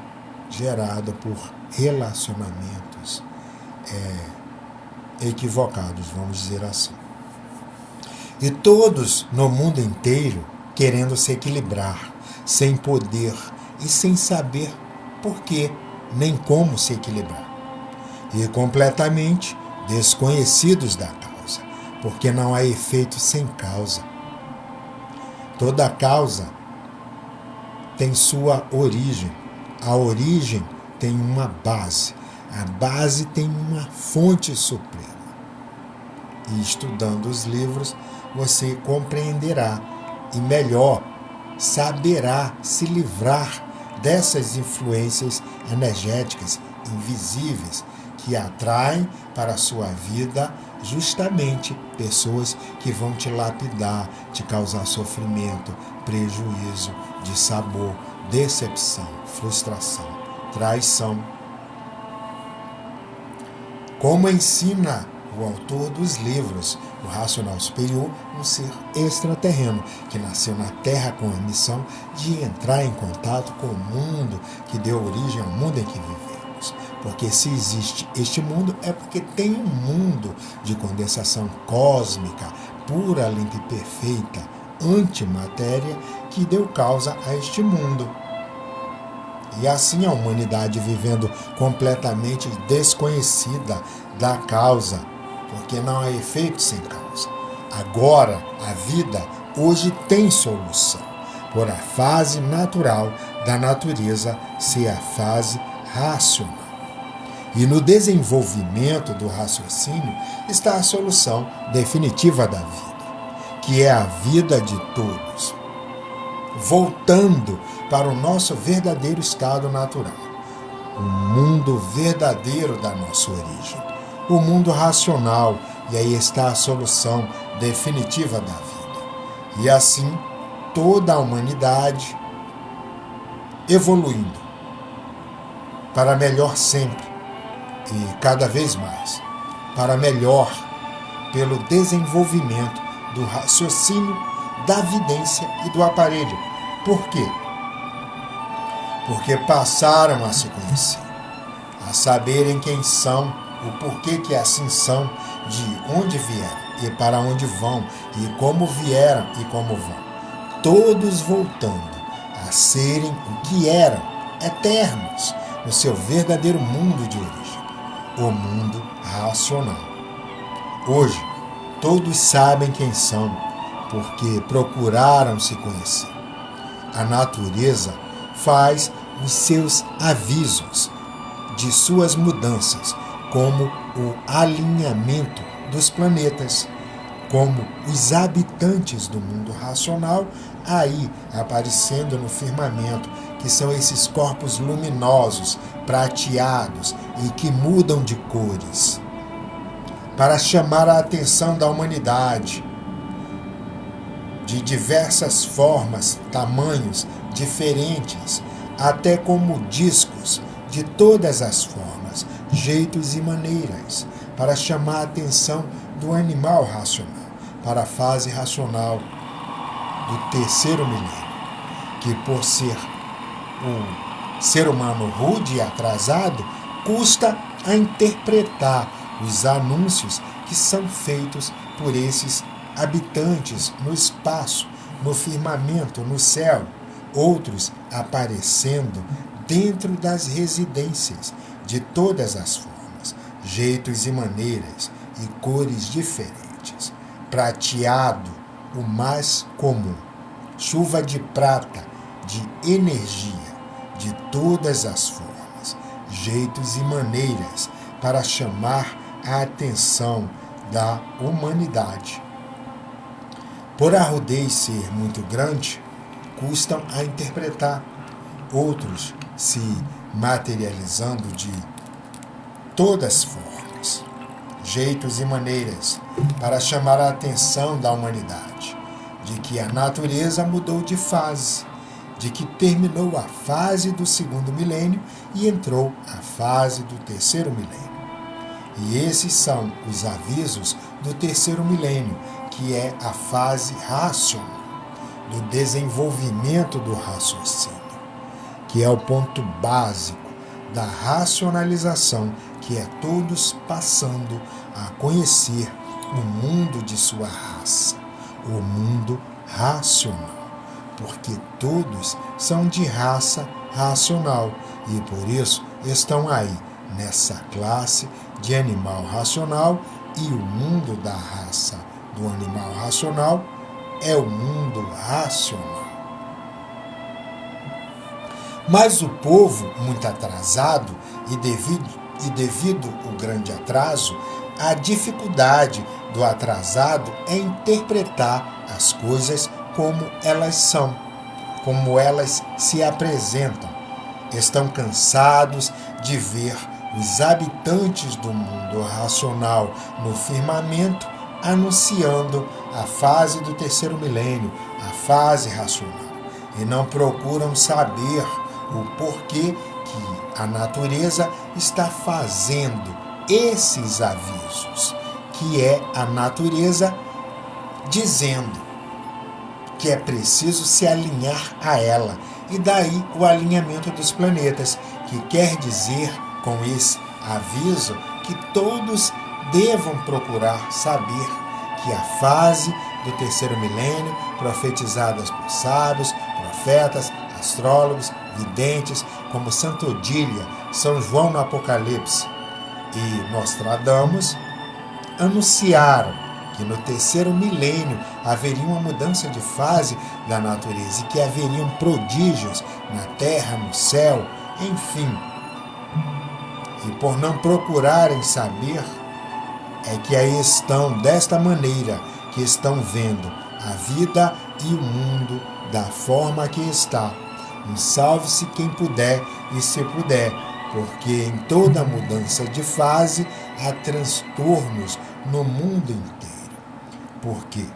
gerado por relacionamentos equivocados, vamos dizer assim. E todos no mundo inteiro querendo se equilibrar, sem poder e sem saber por quê, nem como se equilibrar. E completamente desconhecidos da causa, porque não há efeito sem causa. Toda causa tem sua origem. A origem tem uma base. A base tem uma fonte suprema. E estudando os livros, você compreenderá e melhor saberá se livrar dessas influências energéticas invisíveis que atraem para a sua vida justamente pessoas que vão te lapidar, te causar sofrimento, prejuízo, dissabor, decepção, frustração, traição. Como ensina o autor dos livros, o Racional Superior, um ser extraterreno que nasceu na Terra com a missão de entrar em contato com o mundo que deu origem ao mundo em que vivemos. Porque se existe este mundo, é porque tem um mundo de condensação cósmica, pura, limpa e perfeita, antimatéria, que deu causa a este mundo. E assim a humanidade vivendo completamente desconhecida da causa, porque não há efeito sem causa. Agora, a vida hoje tem solução, por a fase natural da natureza ser a fase racional. E no desenvolvimento do raciocínio está a solução definitiva da vida, que é a vida de todos, voltando para o nosso verdadeiro estado natural, o mundo verdadeiro da nossa origem, o mundo racional, e aí está a solução definitiva da vida. E assim, toda a humanidade evoluindo para melhor sempre e cada vez mais, para melhor pelo desenvolvimento do raciocínio, da vidência e do aparelho. Por quê? Porque passaram a se conhecer, a saberem quem são, o porquê que assim são, de onde vieram e para onde vão, e como vieram e como vão. Todos voltando a serem o que eram, eternos, no seu verdadeiro mundo de origem, o mundo racional. Hoje, todos sabem quem são, porque procuraram se conhecer. A natureza faz os seus avisos de suas mudanças, como o alinhamento dos planetas, como os habitantes do mundo racional aí aparecendo no firmamento, que são esses corpos luminosos, prateados e que mudam de cores, para chamar a atenção da humanidade de diversas formas, tamanhos diferentes, até como discos de todas as formas, jeitos e maneiras, para chamar a atenção do animal racional, para a fase racional do terceiro milênio, que por ser um ser humano rude e atrasado, custa a interpretar os anúncios que são feitos por esses habitantes no espaço, no firmamento, no céu, outros aparecendo dentro das residências de todas as formas, jeitos e maneiras e cores diferentes. Prateado, o mais comum, chuva de prata, de energia, de todas as formas, jeitos e maneiras para chamar a atenção da humanidade. Por a rudez ser muito grande, custam a interpretar. Outros se materializando de todas as formas, jeitos e maneiras para chamar a atenção da humanidade de que a natureza mudou de fase, de que terminou a fase do segundo milênio e entrou a fase do terceiro milênio. E esses são os avisos do terceiro milênio, que é a fase racional, do desenvolvimento do raciocínio, que é o ponto básico da racionalização, que é todos passando a conhecer o mundo de sua raça, o mundo racional, porque todos são de raça racional e por isso estão aí nessa classe de animal racional, e o mundo da raça do animal racional é o mundo racional. Mas o povo, muito atrasado e devido E devido ao grande atraso, a dificuldade do atrasado é interpretar as coisas como elas são, como elas se apresentam. Estão cansados de ver os habitantes do mundo racional no firmamento anunciando a fase do terceiro milênio, a fase racional, e não procuram saber o porquê que a natureza está fazendo esses avisos, que é a natureza dizendo que é preciso se alinhar a ela, e daí o alinhamento dos planetas, que quer dizer com esse aviso que todos devam procurar saber que a fase do terceiro milênio, profetizadas por sábios, profetas, astrólogos, videntes, como Santo Odília, São João no Apocalipse e Nostradamus, anunciaram que no terceiro milênio haveria uma mudança de fase da natureza e que haveriam prodígios na terra, no céu, enfim. E por não procurarem saber, é que aí estão desta maneira, que estão vendo a vida e o mundo da forma que está. E salve-se quem puder e se puder, porque em toda mudança de fase há transtornos no mundo inteiro. Por quê?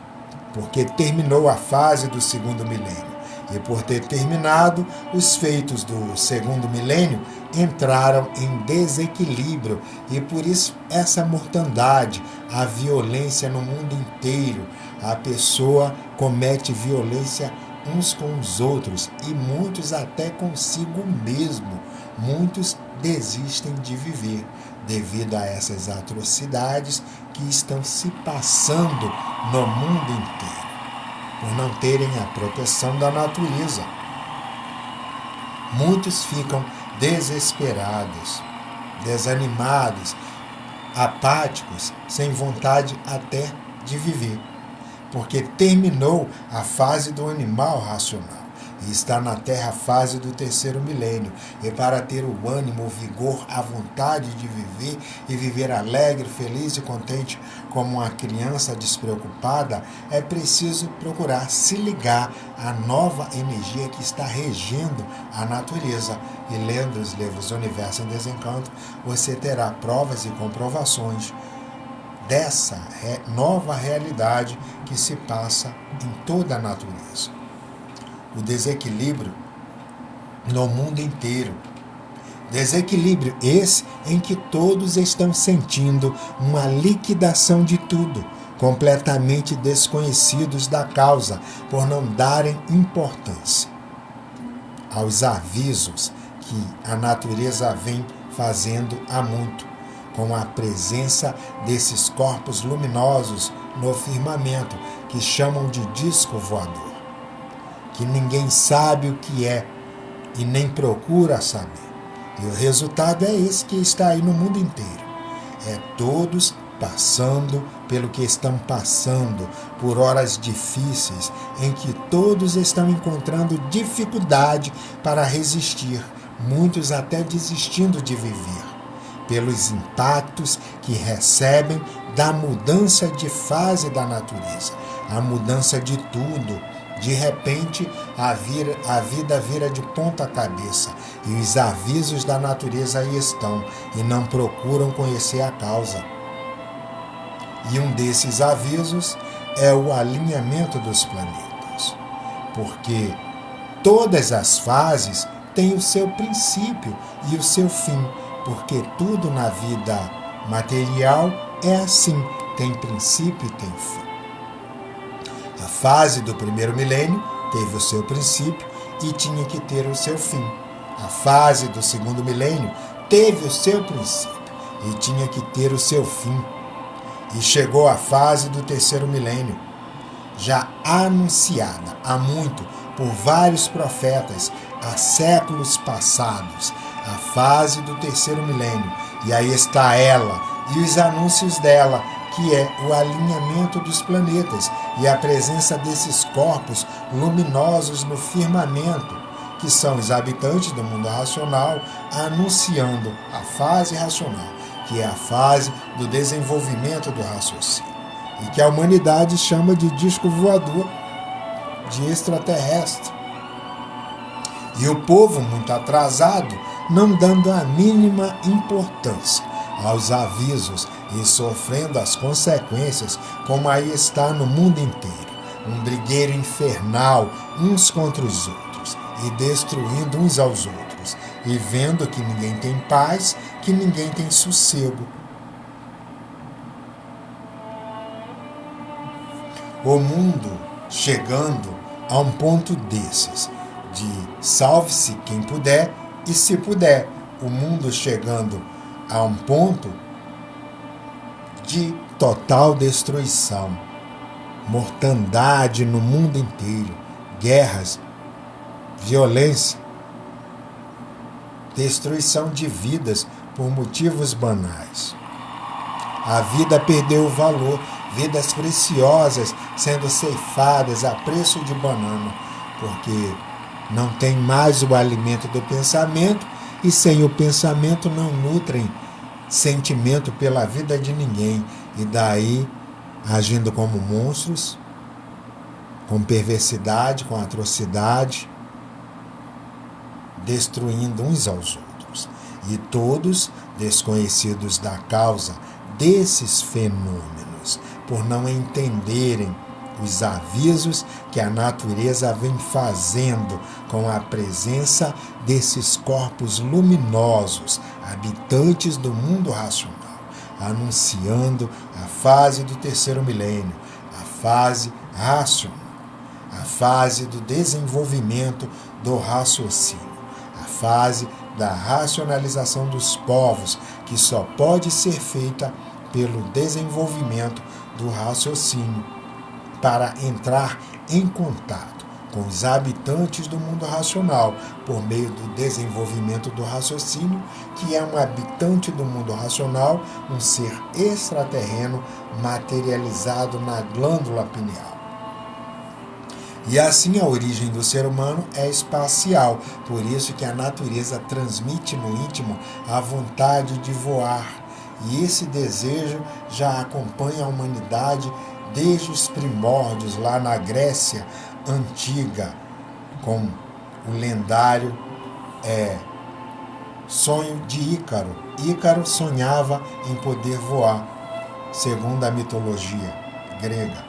Porque terminou a fase do segundo milênio. E por ter terminado, os feitos do segundo milênio entraram em desequilíbrio. E por isso essa mortandade, a violência no mundo inteiro. A pessoa comete violência uns com os outros e muitos até consigo mesmo. Muitos desistem de viver devido a essas atrocidades que estão se passando no mundo inteiro, por não terem a proteção da natureza. Muitos ficam desesperados, desanimados, apáticos, sem vontade até de viver, porque terminou a fase do animal racional e está na Terra a fase do terceiro milênio. E para ter o ânimo, o vigor, a vontade de viver e viver alegre, feliz e contente como uma criança despreocupada, é preciso procurar se ligar à nova energia que está regendo a natureza. E lendo os livros Universo em Desencanto, você terá provas e comprovações dessa nova realidade que se passa em toda a natureza. O desequilíbrio no mundo inteiro. Desequilíbrio esse em que todos estão sentindo uma liquidação de tudo, completamente desconhecidos da causa, por não darem importância aos avisos que a natureza vem fazendo há muito, com a presença desses corpos luminosos no firmamento, que chamam de disco voador, que ninguém sabe o que é e nem procura saber. E o resultado é esse que está aí no mundo inteiro. É todos passando pelo que estão passando, por horas difíceis, em que todos estão encontrando dificuldade para resistir, muitos até desistindo de viver, pelos impactos que recebem da mudança de fase da natureza, a mudança de tudo. De repente, a vida vira de ponta cabeça e os avisos da natureza aí estão e não procuram conhecer a causa. E um desses avisos é o alinhamento dos planetas, porque todas as fases têm o seu princípio e o seu fim, porque tudo na vida material é assim, tem princípio e tem fim. A fase do primeiro milênio teve o seu princípio e tinha que ter o seu fim. A fase do segundo milênio teve o seu princípio e tinha que ter o seu fim. E chegou a fase do terceiro milênio, já anunciada há muito por vários profetas, há séculos passados, a fase do terceiro milênio. E aí está ela e os anúncios dela, que é o alinhamento dos planetas e a presença desses corpos luminosos no firmamento, que são os habitantes do mundo racional, anunciando a fase racional, que é a fase do desenvolvimento do raciocínio, e que a humanidade chama de disco voador, de extraterrestre. E o povo, muito atrasado, não dando a mínima importância aos avisos e sofrendo as consequências, como aí está no mundo inteiro. Um brigueiro infernal uns contra os outros, e destruindo uns aos outros, e vendo que ninguém tem paz, que ninguém tem sossego. O mundo chegando a um ponto desses, de salve-se quem puder, e se puder, o mundo chegando a um ponto de total destruição, mortandade no mundo inteiro, guerras, violência, destruição de vidas por motivos banais. A vida perdeu o valor, vidas preciosas sendo ceifadas a preço de banana, porque não tem mais o alimento do pensamento, e sem o pensamento não nutrem sentimento pela vida de ninguém, e daí agindo como monstros, com perversidade, com atrocidade, destruindo uns aos outros, e todos desconhecidos da causa desses fenômenos, por não entenderem os avisos que a natureza vem fazendo com a presença desses corpos luminosos, habitantes do mundo racional, anunciando a fase do terceiro milênio, a fase racional, a fase do desenvolvimento do raciocínio, a fase da racionalização dos povos, que só pode ser feita pelo desenvolvimento do raciocínio, para entrar em contato com os habitantes do mundo racional, por meio do desenvolvimento do raciocínio, que é um habitante do mundo racional, um ser extraterreno materializado na glândula pineal. E assim a origem do ser humano é espacial, por isso que a natureza transmite no íntimo a vontade de voar, e esse desejo já acompanha a humanidade desde os primórdios, lá na Grécia antiga, com o lendário sonho de Ícaro. Ícaro sonhava em poder voar, segundo a mitologia grega.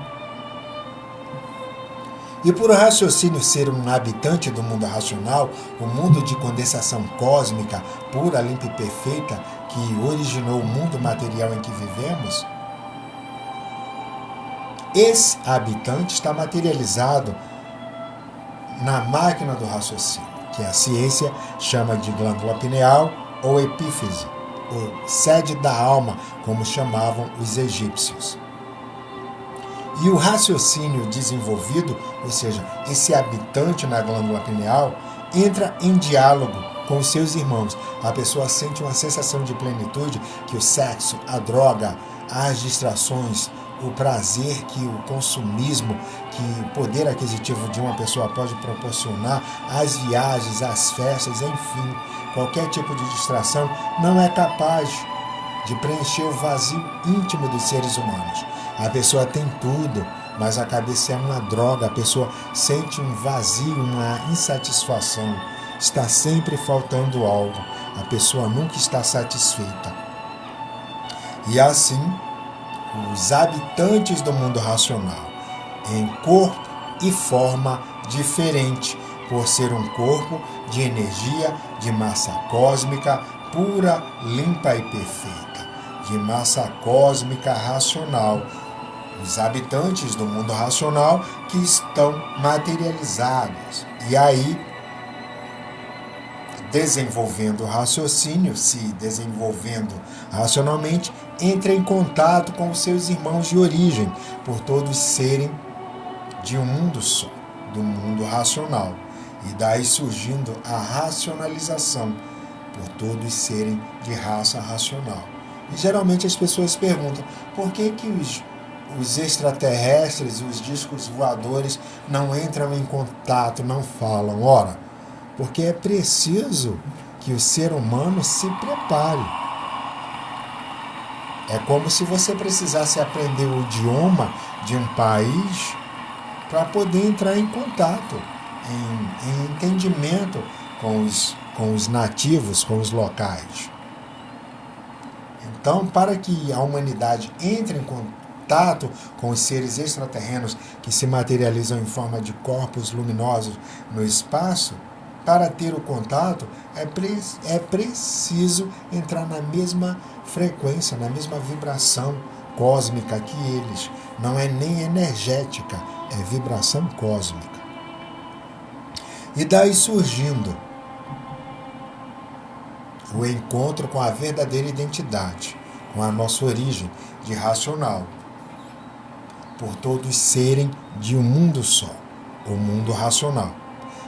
E por o raciocínio ser um habitante do mundo racional, o mundo de condensação cósmica, pura, limpa e perfeita, que originou o mundo material em que vivemos, esse habitante está materializado na máquina do raciocínio, que a ciência chama de glândula pineal ou epífise, ou sede da alma, como chamavam os egípcios. E o raciocínio desenvolvido, ou seja, esse habitante na glândula pineal, entra em diálogo com os seus irmãos. A pessoa sente uma sensação de plenitude que o sexo, a droga, as distrações, o prazer que o consumismo, que o poder aquisitivo de uma pessoa pode proporcionar, as viagens, as festas, enfim, qualquer tipo de distração não é capaz de preencher o vazio íntimo dos seres humanos. A pessoa tem tudo, mas a cabeça é uma droga, a pessoa sente um vazio, uma insatisfação, está sempre faltando algo, a pessoa nunca está satisfeita. E assim, os habitantes do mundo racional, em corpo e forma diferente, por ser um corpo de energia, de massa cósmica pura, limpa e perfeita, de massa cósmica racional. Os habitantes do mundo racional que estão materializados. E aí, desenvolvendo o raciocínio, se desenvolvendo racionalmente, entra em contato com os seus irmãos de origem, por todos serem de um mundo só, do mundo racional. E daí surgindo a racionalização, por todos serem de raça racional. E geralmente as pessoas perguntam, por que os extraterrestres, os discos voadores não entram em contato, não falam? Ora, porque é preciso que o ser humano se prepare. É como se você precisasse aprender o idioma de um país para poder entrar em contato, em entendimento com os nativos, com os locais. Então, para que a humanidade entre em contato com os seres extraterrenos que se materializam em forma de corpos luminosos no espaço, para ter o contato, é preciso entrar na mesma frequência, na mesma vibração cósmica que eles. Não é nem energética, é vibração cósmica. E daí surgindo o encontro com a verdadeira identidade, com a nossa origem de racional, por todos serem de um mundo só, o mundo racional.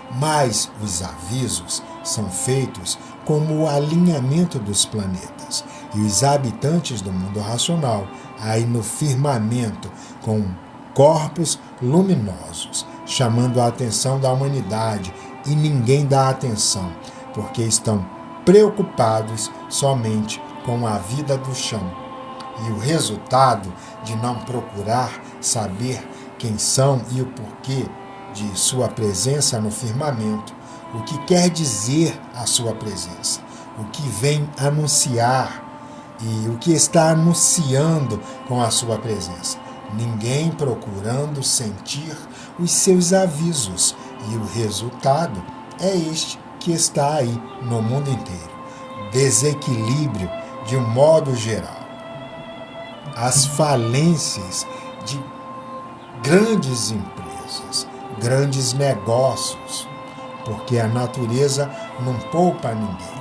Mas os avisos são feitos como o alinhamento dos planetas, e os habitantes do mundo racional, aí no firmamento, com corpos luminosos, chamando a atenção da humanidade, e ninguém dá atenção, porque estão preocupados somente com a vida do chão. E o resultado de não procurar saber quem são e o porquê de sua presença no firmamento, o que quer dizer a sua presença, o que vem anunciar e o que está anunciando com a sua presença. Ninguém procurando sentir os seus avisos, e o resultado é este que está aí no mundo inteiro. Desequilíbrio de um modo geral. As falências de grandes empresas, grandes negócios, porque a natureza não poupa ninguém.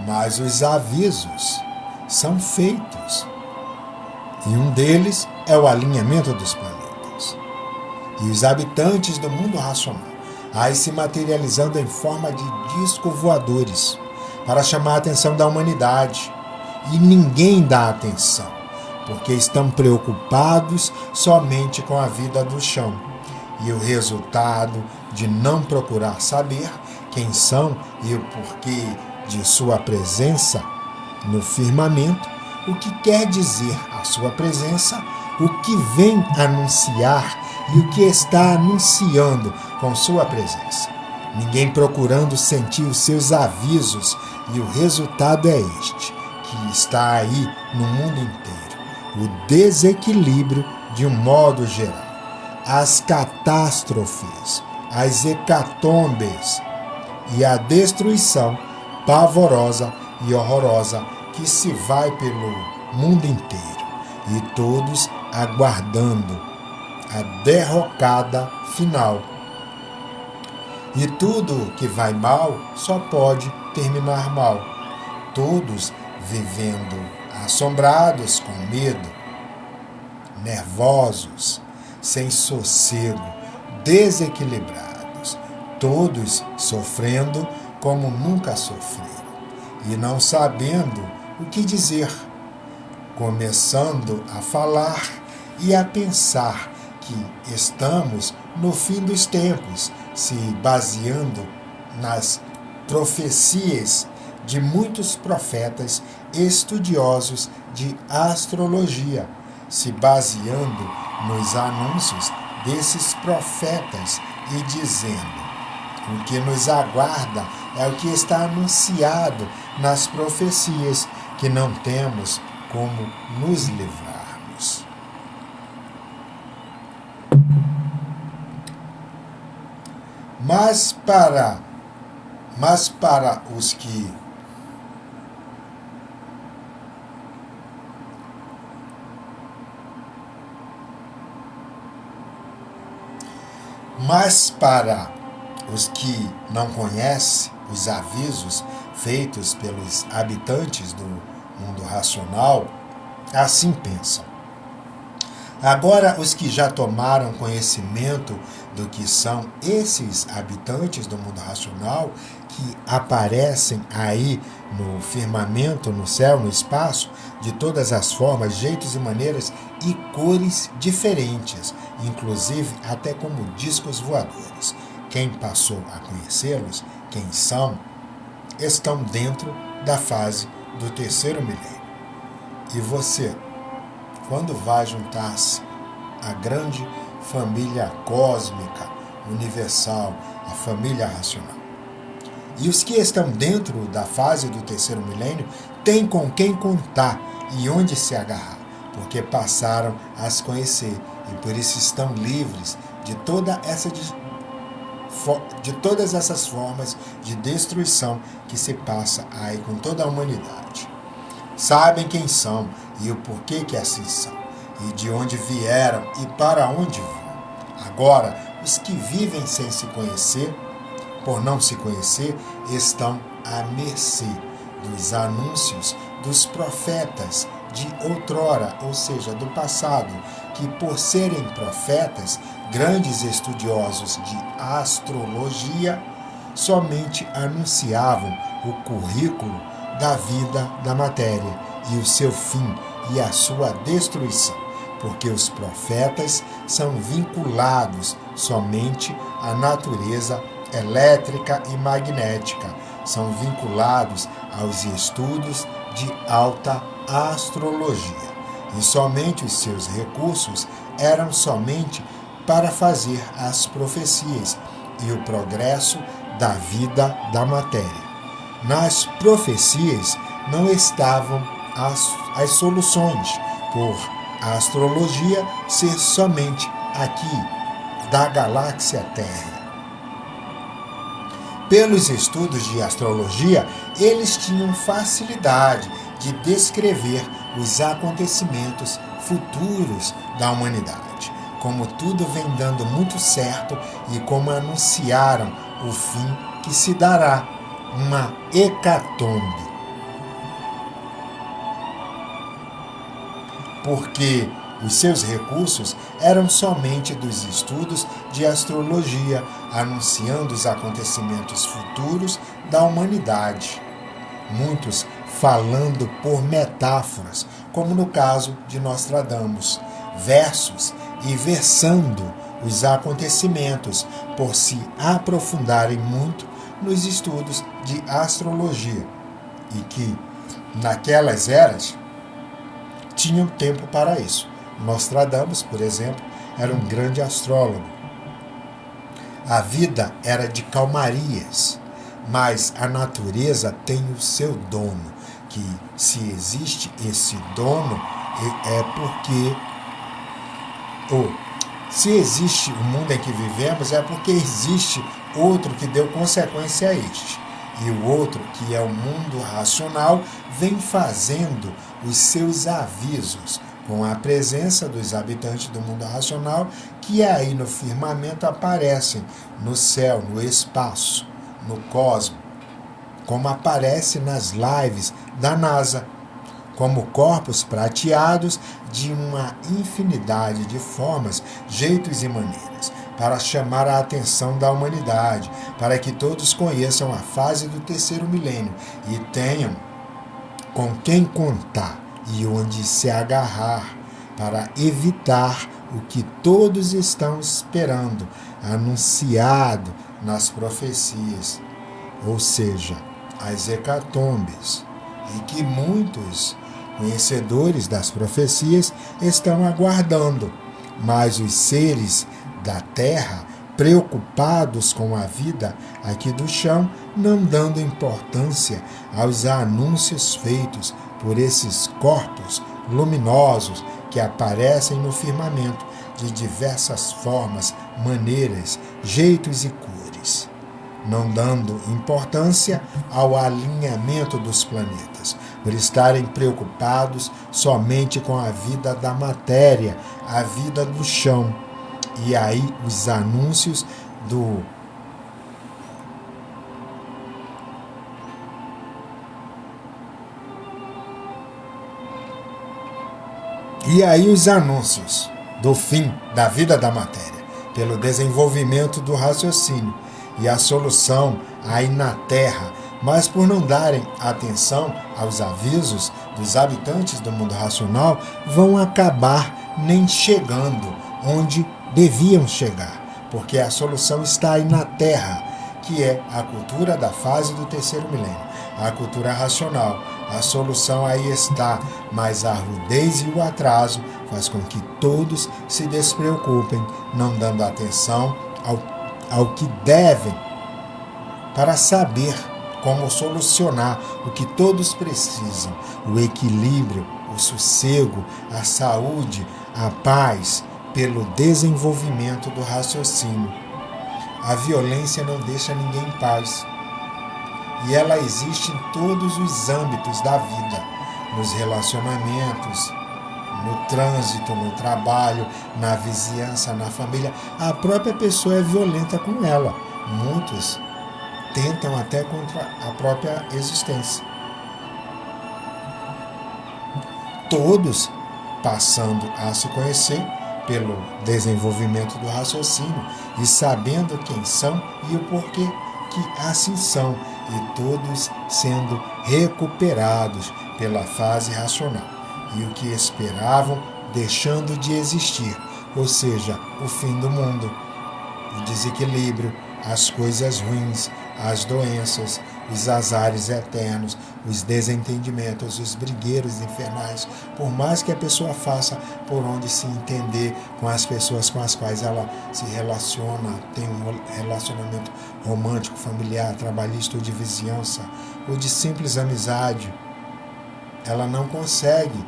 Mas os avisos são feitos. E um deles é o alinhamento dos planetas. E os habitantes do mundo racional, aí se materializando em forma de disco voadores, para chamar a atenção da humanidade. E ninguém dá atenção, porque estão preocupados somente com a vida do chão. E o resultado de não procurar saber quem são e o porquê de sua presença no firmamento, o que quer dizer a sua presença, o que vem anunciar e o que está anunciando com sua presença. Ninguém procurando sentir os seus avisos, e o resultado é este, que está aí no mundo inteiro. O desequilíbrio de um modo geral. As catástrofes, as hecatombes e a destruição pavorosa e horrorosa que se vai pelo mundo inteiro, e todos aguardando a derrocada final. E tudo que vai mal só pode terminar mal. Todos vivendo assombrados, com medo, nervosos, sem sossego, desequilibrados, todos sofrendo como nunca sofreram, e não sabendo o que dizer, começando a falar e a pensar que estamos no fim dos tempos, se baseando nas profecias de muitos profetas estudiosos de astrologia, se baseando nos anúncios desses profetas e dizendo: o que nos aguarda é o que está anunciado nas profecias, que não temos como nos livrarmos. Mas para os que não conhecem os avisos feitos pelos habitantes do mundo racional, assim pensam. Agora, os que já tomaram conhecimento do que são esses habitantes do mundo racional, que aparecem aí no firmamento, no céu, no espaço, de todas as formas, jeitos e maneiras e cores diferentes, inclusive até como discos voadores. Quem passou a conhecê-los, quem são, estão dentro da fase do terceiro milênio. E você, quando vai juntar-se à grande família cósmica, universal, a família racional? E os que estão dentro da fase do terceiro milênio têm com quem contar e onde se agarrar, porque passaram a se conhecer e por isso estão livres de todas essas formas de destruição que se passa aí com toda a humanidade. Sabem quem são e o porquê que assim são, e de onde vieram e para onde vão. Agora, os que vivem sem se conhecer, por não se conhecer, estão à mercê dos anúncios dos profetas de outrora, ou seja, do passado, que por serem profetas, grandes estudiosos de astrologia, somente anunciavam o currículo da vida da matéria e o seu fim e a sua destruição, porque os profetas são vinculados somente à natureza elétrica e magnética, são vinculados aos estudos de alta astrologia, e somente os seus recursos eram somente para fazer as profecias e o progresso da vida da matéria. Nas profecias não estavam as soluções, por a astrologia ser somente aqui, da galáxia Terra. Pelos estudos de astrologia, eles tinham facilidade de descrever os acontecimentos futuros da humanidade, como tudo vem dando muito certo e como anunciaram o fim que se dará, uma hecatombe. Porque os seus recursos eram somente dos estudos de astrologia, anunciando os acontecimentos futuros da humanidade. Muitos falando por metáforas, como no caso de Nostradamus, versos e versando os acontecimentos por se aprofundarem muito nos estudos de astrologia, e que, naquelas eras, tinham tempo para isso. Nostradamus, por exemplo, era um grande astrólogo. A vida era de calmarias, mas a natureza tem o seu dono, que se existe esse dono é porque se existe o mundo em que vivemos é porque existe outro que deu consequência a este. E o outro, que é o mundo racional, vem fazendo os seus avisos com a presença dos habitantes do mundo racional, que aí no firmamento aparecem no céu, no espaço, no cosmos, como aparece nas lives da NASA, como corpos prateados de uma infinidade de formas, jeitos e maneiras, para chamar a atenção da humanidade, para que todos conheçam a fase do terceiro milênio e tenham com quem contar e onde se agarrar, para evitar o que todos estão esperando, anunciado nas profecias, ou seja, as hecatombes, e que muitos conhecedores das profecias estão aguardando, mas os seres da terra, preocupados com a vida aqui do chão, não dando importância aos anúncios feitos por esses corpos luminosos que aparecem no firmamento de diversas formas, maneiras, jeitos e cores, não dando importância ao alinhamento dos planetas, por estarem preocupados somente com a vida da matéria, a vida do chão. E aí os anúncios do fim da vida da matéria, pelo desenvolvimento do raciocínio e a solução aí na Terra, mas por não darem atenção aos avisos dos habitantes do mundo racional, vão acabar nem chegando onde deviam chegar, porque a solução está aí na Terra, que é a cultura da fase do terceiro milênio, a cultura racional. A solução aí está, mas a rudez e o atraso faz com que todos se despreocupem, não dando atenção ao que devem, para saber como solucionar o que todos precisam: o equilíbrio, o sossego, a saúde, a paz, pelo desenvolvimento do raciocínio. A violência não deixa ninguém em paz. E ela existe em todos os âmbitos da vida, nos relacionamentos, no trânsito, no trabalho, na vizinhança, na família. A própria pessoa é violenta com ela. Muitos tentam até contra a própria existência. Todos passando a se conhecer pelo desenvolvimento do raciocínio e sabendo quem são e o porquê que assim são, e todos sendo recuperados pela fase racional, e o que esperavam deixando de existir, ou seja, o fim do mundo, o desequilíbrio, as coisas ruins, as doenças, os azares eternos, os desentendimentos, os brigueiros infernais. Por mais que a pessoa faça por onde se entender com as pessoas com as quais ela se relaciona, tem um relacionamento romântico, familiar, trabalhista ou de vizinhança, ou de simples amizade, ela não consegue,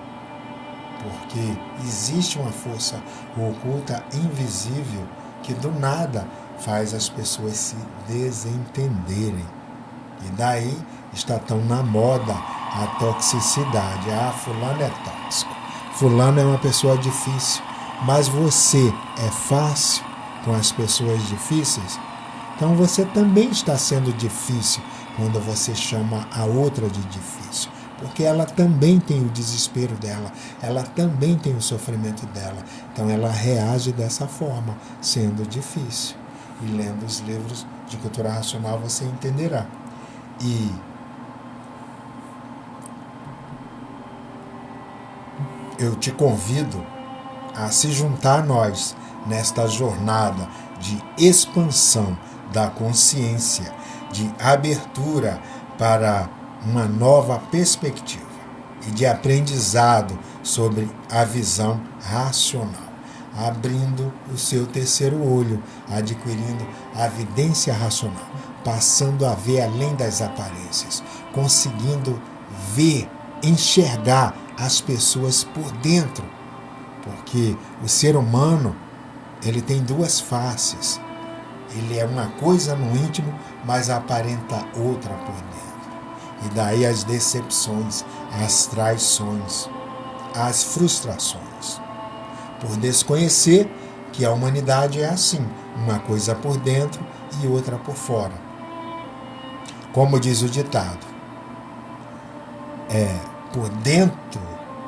porque existe uma força oculta, invisível, que do nada faz as pessoas se desentenderem. E daí está tão na moda a toxicidade. Ah, fulano é tóxico, fulano é uma pessoa difícil. Mas você é fácil com as pessoas difíceis? Então você também está sendo difícil quando você chama a outra de difícil, porque ela também tem o desespero dela, ela também tem o sofrimento dela. Então ela reage dessa forma, sendo difícil. E lendo os livros de cultura racional você entenderá. E eu te convido a se juntar a nós nesta jornada de expansão da consciência, de abertura para uma nova perspectiva e de aprendizado sobre a visão racional, abrindo o seu terceiro olho, adquirindo a vidência racional, passando a ver além das aparências, conseguindo ver, enxergar as pessoas por dentro, porque o ser humano, ele tem duas faces. Ele é uma coisa no íntimo, mas aparenta outra por dentro. E daí as decepções, as traições, as frustrações. Por desconhecer que a humanidade é assim, uma coisa por dentro e outra por fora. Como diz o ditado,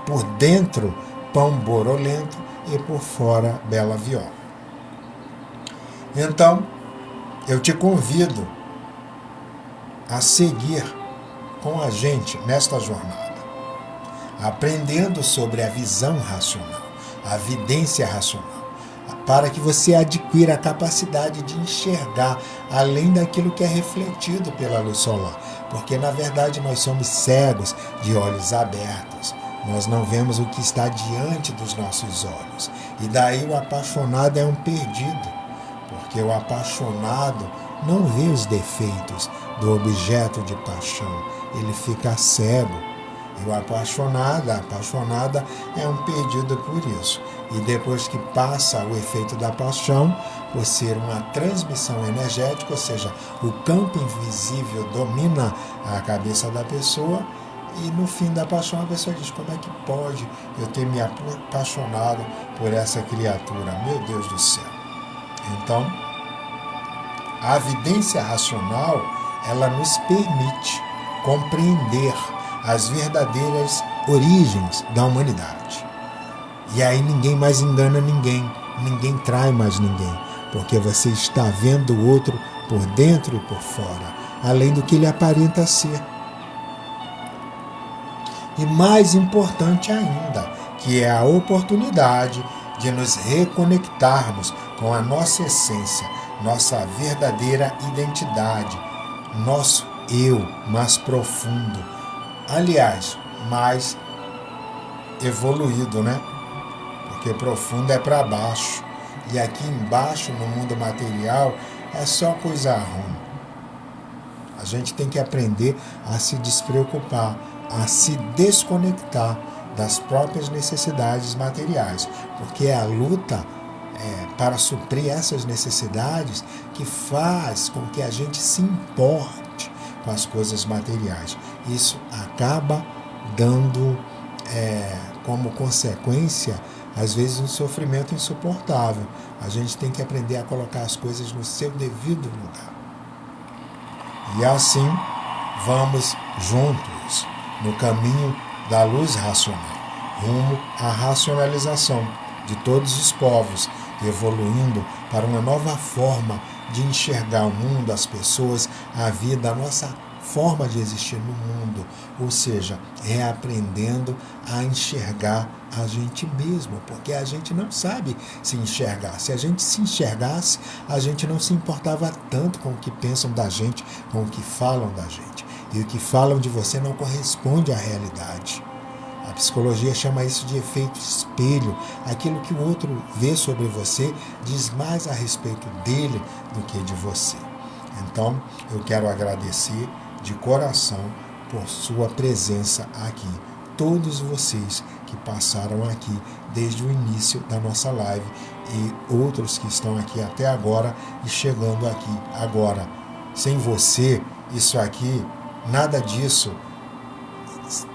por dentro pão borolento e por fora bela viola. Então, eu te convido a seguir com a gente nesta jornada, aprendendo sobre a visão racional, a vidência racional, para que você adquira a capacidade de enxergar além daquilo que é refletido pela luz solar, porque na verdade nós somos cegos de olhos abertos, nós não vemos o que está diante dos nossos olhos, e daí o apaixonado é um perdido, porque o apaixonado não vê os defeitos do objeto de paixão, ele fica cego. E o apaixonado, a apaixonada é um perdido por isso. E depois que passa o efeito da paixão, por ser uma transmissão energética, ou seja, o campo invisível domina a cabeça da pessoa, e no fim da paixão a pessoa diz: como é que pode eu ter me apaixonado por essa criatura? Meu Deus do céu! Então, a evidência racional, ela nos permite compreender as verdadeiras origens da humanidade. E aí ninguém mais engana ninguém, ninguém trai mais ninguém, porque você está vendo o outro por dentro e por fora, além do que ele aparenta ser. E mais importante ainda, que é a oportunidade de nos reconectarmos com a nossa essência, nossa verdadeira identidade, nosso eu mais profundo, aliás, mais evoluído, né? Porque profundo é para baixo, e aqui embaixo, no mundo material, é só coisa ruim. A gente tem que aprender a se despreocupar, a se desconectar das próprias necessidades materiais, porque é a luta para suprir essas necessidades que faz com que a gente se importe com as coisas materiais. Isso acaba dando como consequência, às vezes, um sofrimento insuportável. A gente tem que aprender a colocar as coisas no seu devido lugar. E assim vamos juntos no caminho da luz racional, rumo à racionalização de todos os povos, evoluindo para uma nova forma de enxergar o mundo, as pessoas, a vida, a nossa forma de existir no mundo, ou seja, reaprendendo a enxergar a gente mesmo, porque a gente não sabe se enxergar. Se a gente se enxergasse, a gente não se importava tanto com o que pensam da gente, com o que falam da gente. E o que falam de você não corresponde à realidade. A psicologia chama isso de efeito espelho. Aquilo que o outro vê sobre você diz mais a respeito dele do que de você. Então, eu quero agradecer de coração por sua presença aqui. Todos vocês que passaram aqui desde o início da nossa live e outros que estão aqui até agora e chegando aqui agora. Sem você, isso aqui, nada disso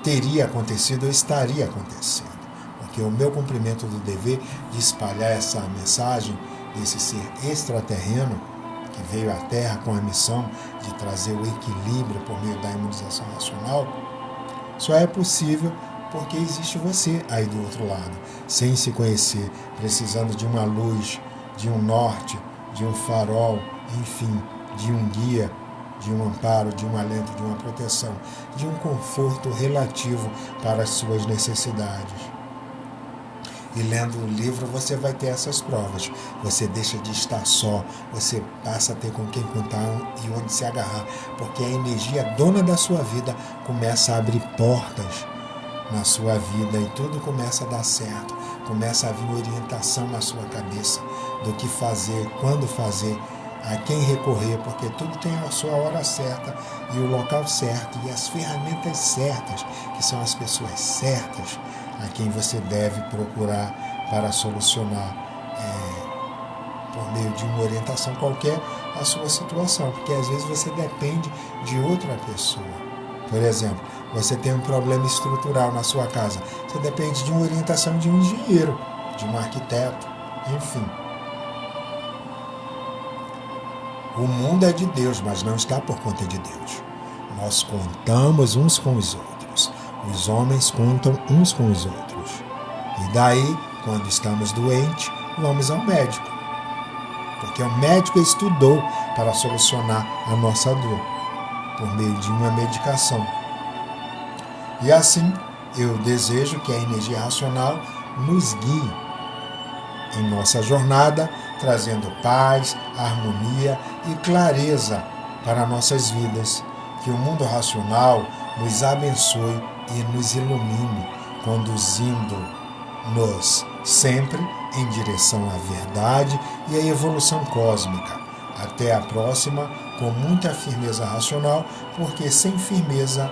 teria acontecido ou estaria acontecendo. Porque o meu cumprimento do dever de espalhar essa mensagem desse ser extraterreno que veio à Terra com a missão de trazer o equilíbrio por meio da imunização racional, só é possível porque existe você aí do outro lado, sem se conhecer, precisando de uma luz, de um norte, de um farol, enfim, de um guia, de um amparo, de um alento, de uma proteção, de um conforto relativo para as suas necessidades. E lendo o livro você vai ter essas provas. Você deixa de estar só, você passa a ter com quem contar e onde se agarrar, porque a energia dona da sua vida começa a abrir portas na sua vida e tudo começa a dar certo. Começa a vir orientação na sua cabeça do que fazer, quando fazer, a quem recorrer, porque tudo tem a sua hora certa e o local certo e as ferramentas certas, que são as pessoas certas a quem você deve procurar para solucionar por meio de uma orientação qualquer a sua situação, porque às vezes você depende de outra pessoa. Por exemplo, você tem um problema estrutural na sua casa, você depende de uma orientação de um engenheiro, de um arquiteto, enfim. O mundo é de Deus, mas não está por conta de Deus. Nós contamos uns com os outros. Os homens contam uns com os outros. E daí, quando estamos doentes, vamos ao médico. Porque o médico estudou para solucionar a nossa dor, por meio de uma medicação. E assim, eu desejo que a energia racional nos guie em nossa jornada, trazendo paz, harmonia e clareza para nossas vidas. Que o mundo racional nos abençoe e nos ilumine, conduzindo-nos sempre em direção à verdade e à evolução cósmica. Até a próxima, com muita firmeza racional, porque sem firmeza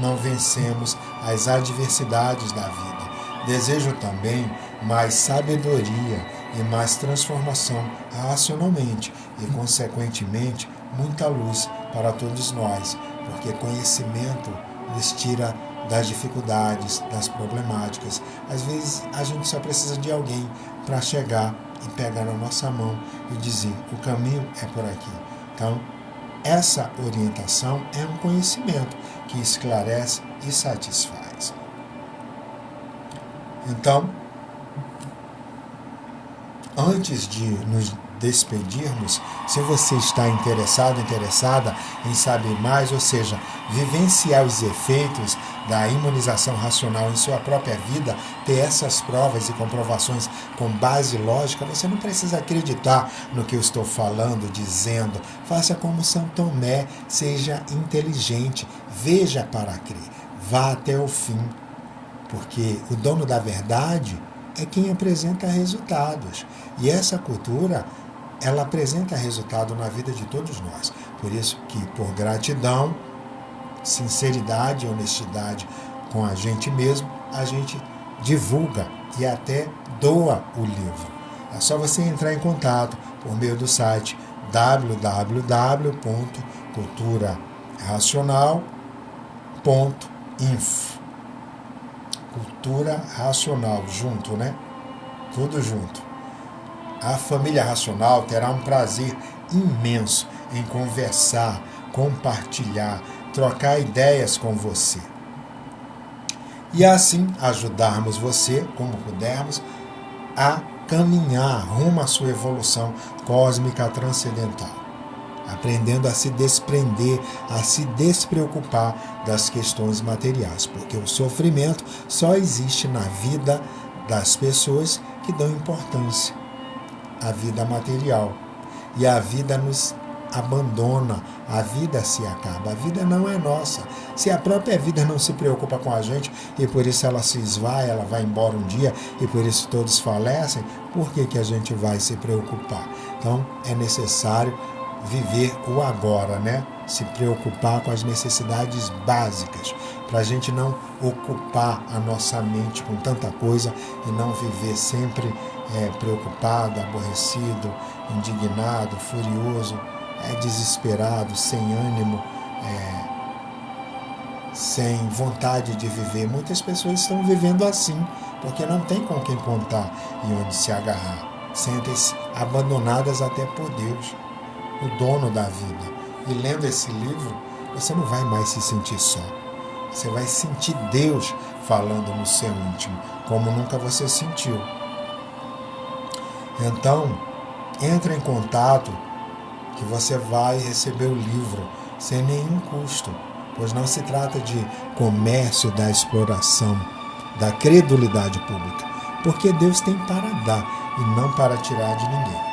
não vencemos as adversidades da vida. Desejo também mais sabedoria e mais transformação racionalmente e, consequentemente, muita luz para todos nós, porque conhecimento nos tira das dificuldades, das problemáticas. Às vezes a gente só precisa de alguém para chegar e pegar na nossa mão e dizer: o caminho é por aqui. Então, essa orientação é um conhecimento que esclarece e satisfaz. Então, antes de nos despedirmos, se você está interessada em saber mais, ou seja, vivenciar os efeitos da imunização racional em sua própria vida, ter essas provas e comprovações com base lógica, você não precisa acreditar no que eu estou falando, dizendo. Faça como São Tomé, seja inteligente, veja para crer, vá até o fim, porque o dono da verdade é quem apresenta resultados. E essa cultura, ela apresenta resultado na vida de todos nós. Por isso que, por gratidão, sinceridade e honestidade com a gente mesmo, a gente divulga e até doa o livro. É só você entrar em contato por meio do site www.culturaracional.info. Cultura Racional, junto, né? Tudo junto. A família Racional terá um prazer imenso em conversar, compartilhar, trocar ideias com você. E assim ajudarmos você, como pudermos, a caminhar rumo à sua evolução cósmica transcendental, aprendendo a se desprender, a se despreocupar das questões materiais, porque o sofrimento só existe na vida das pessoas que dão importância à vida material. E a vida nos abandona, a vida se acaba, a vida não é nossa. Se a própria vida não se preocupa com a gente e por isso ela se esvai, ela vai embora um dia e por isso todos falecem, por que a gente vai se preocupar? Então é necessário viver o agora, né? Se preocupar com as necessidades básicas, para a gente não ocupar a nossa mente com tanta coisa e não viver sempre preocupado, aborrecido, indignado, furioso, desesperado, sem ânimo, sem vontade de viver. Muitas pessoas estão vivendo assim, porque não tem com quem contar e onde se agarrar. Sentem-se abandonadas até por Deus, o dono da vida. E lendo esse livro, você não vai mais se sentir só. Você vai sentir Deus falando no seu íntimo, como nunca você sentiu. Então, entre em contato que você vai receber o livro sem nenhum custo, pois não se trata de comércio da exploração, da credulidade pública, porque Deus tem para dar e não para tirar de ninguém.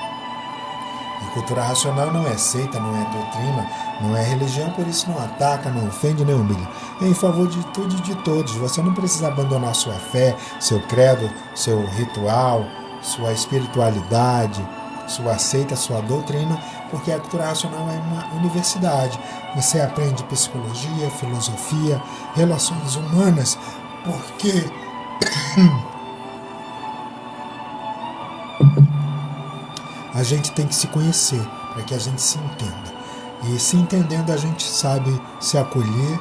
E cultura racional não é seita, não é doutrina, não é religião, por isso não ataca, não ofende, nem humilha. É em favor de tudo e de todos. Você não precisa abandonar sua fé, seu credo, seu ritual, sua espiritualidade, sua seita, sua doutrina, porque a cultura racional é uma universidade. Você aprende psicologia, filosofia, relações humanas, porque a gente tem que se conhecer para que a gente se entenda. E se entendendo, a gente sabe se acolher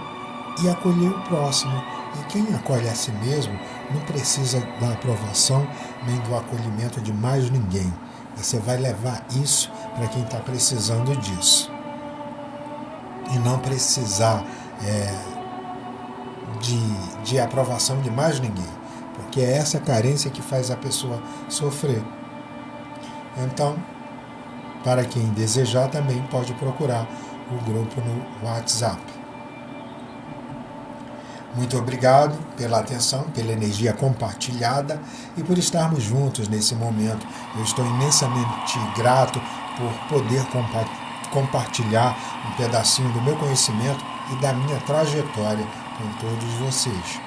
e acolher o próximo. E quem acolhe a si mesmo não precisa da aprovação nem do acolhimento de mais ninguém. Você vai levar isso para quem está precisando disso. E não precisar de aprovação de mais ninguém. Porque é essa carência que faz a pessoa sofrer. Então, para quem desejar, também pode procurar o grupo no WhatsApp. Muito obrigado pela atenção, pela energia compartilhada e por estarmos juntos nesse momento. Eu estou imensamente grato por poder compartilhar um pedacinho do meu conhecimento e da minha trajetória com todos vocês.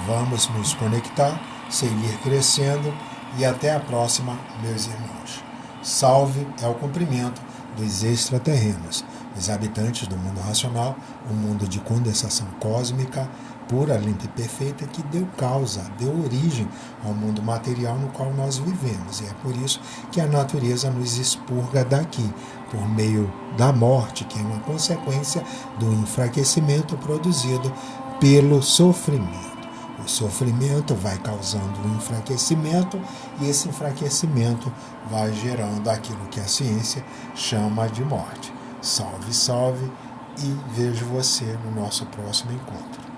Vamos nos conectar, seguir crescendo e até a próxima, meus irmãos. Salve é o cumprimento dos extraterrenos, os habitantes do mundo racional, o mundo de condensação cósmica, pura, limpa e perfeita, que deu causa, deu origem ao mundo material no qual nós vivemos. E é por isso que a natureza nos expurga daqui, por meio da morte, que é uma consequência do enfraquecimento produzido pelo sofrimento. O sofrimento vai causando um enfraquecimento e esse enfraquecimento vai gerando aquilo que a ciência chama de morte. Salve, salve e vejo você no nosso próximo encontro.